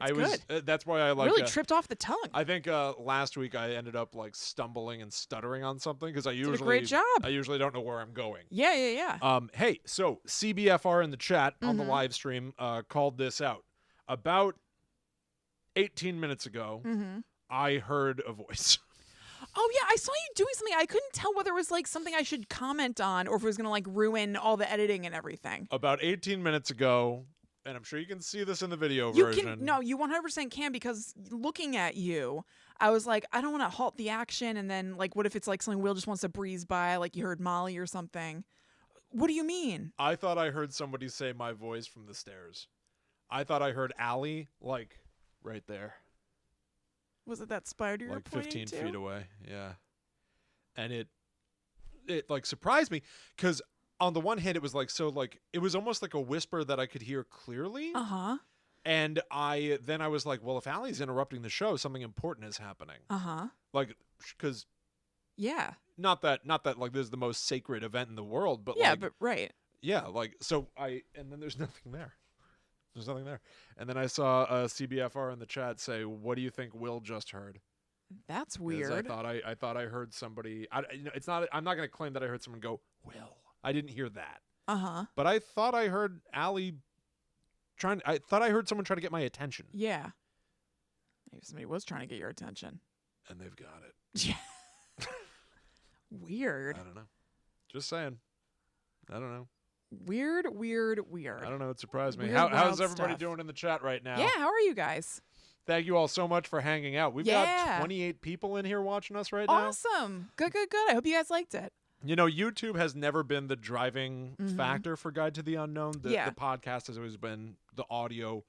Good. That's why I like. Really tripped off the tongue. I think last week I ended up like stumbling and stuttering on something because I usually did a great job. I usually don't know where I'm going. Yeah. Hey, so CBFR in the chat on the live stream called this out. About 18 minutes ago, I heard a voice. Oh, yeah, I saw you doing something. I couldn't tell whether it was like something I should comment on or if it was going to like ruin all the editing and everything. About 18 minutes ago, and I'm sure you can see this in the video version. You 100% can, because looking at you, I was like, I don't want to halt the action. And then like, what if it's like something Will just wants to breeze by, like you heard Molly or something? What do you mean? I thought I heard somebody say my voice from the stairs. I thought I heard Allie like right there. Was it that spider you're like pointing 15 to? feet away? Yeah. and it like surprised me because on the one hand it was like it was almost like a whisper that I could hear clearly. And I was like, well, if Allie's interrupting the show, something important is happening. Like, because not that like this is the most sacred event in the world, but right. Yeah, like so and then there's nothing there. There's nothing there. And then I saw a CBFR in the chat say, "What do you think Will just heard?" That's weird. I thought I heard somebody. It's not. I'm not going to claim that I heard someone go Will. I didn't hear that. But I thought I heard Allie I thought I heard someone try to get my attention. Yeah. Maybe somebody was trying to get your attention. And they've got it. Yeah. Weird. I don't know. Just saying. I don't know. Weird. I don't know. It surprised me. Weird, How's everybody stuff. doing in the chat right now? Yeah, how are you guys? Thank you all so much for hanging out. We've got 28 people in here watching us right now. Awesome. Good. I hope you guys liked it. You know, YouTube has never been the driving factor for Guide to the Unknown. The podcast has always been the audio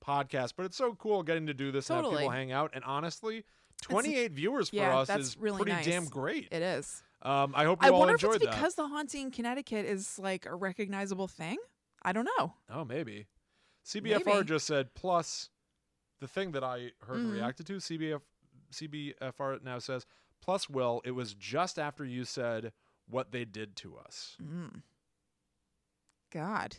podcast. But it's so cool getting to do this and have people hang out. And honestly, 28 viewers for us is really pretty damn great. It is. I hope you all enjoyed that. I wonder if it's because the haunting Connecticut is like a recognizable thing. I don't know. Oh, maybe. CBFR just said, plus the thing that I heard and reacted to, CBFR now says, plus Will, it was just after you said what they did to us. God.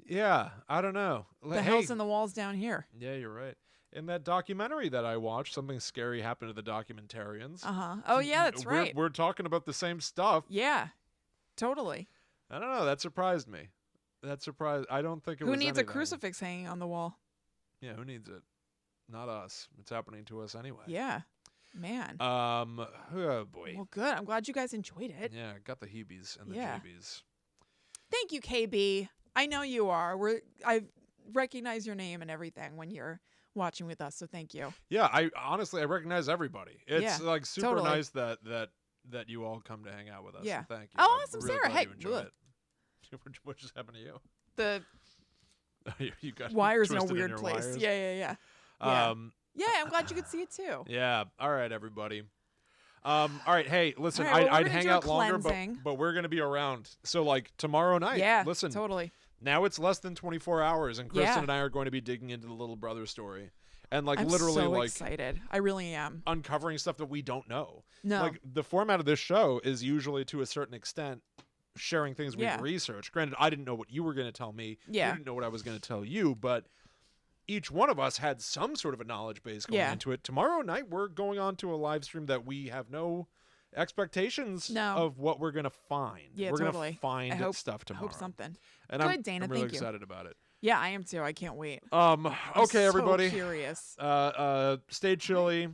Yeah, I don't know. The hell's in the walls down here. Yeah, you're right. In that documentary that I watched, something scary happened to the documentarians. Oh, yeah, that's right. We're talking about the same stuff. Yeah, totally. I don't know. That surprised me. I don't think it was Who needs anything. a crucifix hanging on the wall? Yeah, who needs it? Not us. It's happening to us anyway. Yeah. Man. Oh, boy. Well, good. I'm glad you guys enjoyed it. Yeah, got the heebies and the jeebies. Thank you, KB. I know you are. I recognize your name and everything when you're watching with us, so thank you. Yeah, I recognize everybody. It's like super nice that you all come to hang out with us. Yeah. So thank you. Oh, awesome, really Sarah. Hey, what just happened to you? The you got wires in a twisted weird your place. wires? Yeah. Yeah, I'm glad you could see it too. Yeah. All right, everybody. All right. Hey, listen, right, well, I'd hang out longer, cleansing. but we're going to be around. So like tomorrow night, Yeah, listen, totally. Now it's less than 24 hours and Kristen and I are going to be digging into the little brother story. And like I'm literally so like excited. I really am. Uncovering stuff that we don't know. No. Like the format of this show is usually to a certain extent sharing things we've researched. Granted, I didn't know what you were going to tell me. Yeah. You didn't know what I was going to tell you, but each one of us had some sort of a knowledge base going into it. Tomorrow night, we're going on to a live stream that we have no expectations of what we're going to find. Yeah, we're totally. Going to find stuff I tomorrow. hope something. And Good, Dana. I'm really Thank you. excited about it. Yeah, I am too. I can't wait. Okay, everybody. So curious. Stay chilly.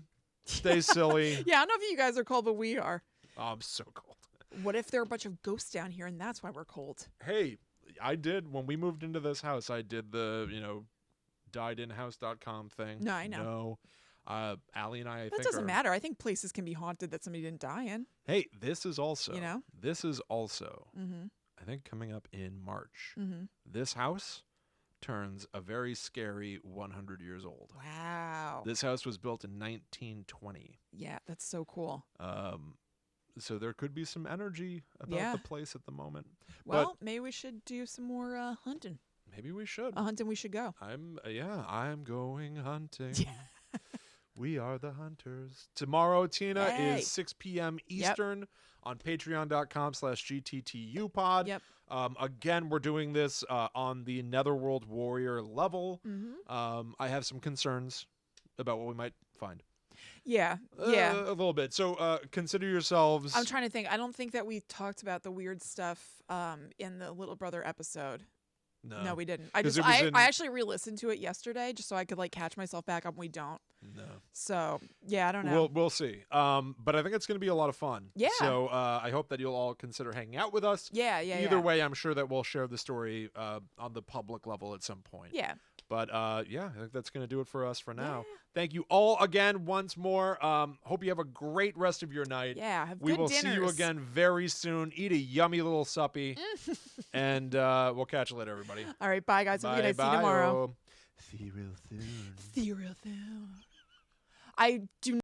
Stay silly. Yeah, I don't know if you guys are cold, but we are. Oh, I'm so cold. What if there are a bunch of ghosts down here and that's why we're cold? Hey, I did, when we moved into this house, I did the, diedinhouse.com thing. No, I know. No. Allie and I That think doesn't matter. I think places can be haunted that somebody didn't die in. Hey, this is also, Mm-hmm. I think coming up in March. Mm-hmm. This house turns a very scary 100 years old. Wow. This house was built in 1920. Yeah, that's so cool. So there could be some energy about the place at the moment. Well, maybe we should do some more hunting. Maybe we should. Hunting we should go. I'm going hunting. We are the hunters. Tomorrow, Tina, is 6 p.m. Eastern on patreon.com/GTTUpod. Yep. Again, we're doing this on the Netherworld Warrior level. Mm-hmm. I have some concerns about what we might find. Yeah. A little bit. So consider yourselves... I'm trying to think. I don't think that we talked about the weird stuff in the Little Brother episode. No, we didn't. I actually re-listened to it yesterday just so I could catch myself back up. We don't. No. So yeah, I don't know. We'll see. But I think it's going to be a lot of fun. Yeah. So I hope that you'll all consider hanging out with us. Yeah. Either way, I'm sure that we'll share the story on the public level at some point. Yeah. But I think that's going to do it for us for now. Yeah. Thank you all again once more. Hope you have a great rest of your night. Yeah, have we good will dinners. see you again very soon. Eat a yummy little suppy. And we'll catch you later, everybody. All right, bye, guys. Have a good night. See you tomorrow. See you real soon. See you real soon. I do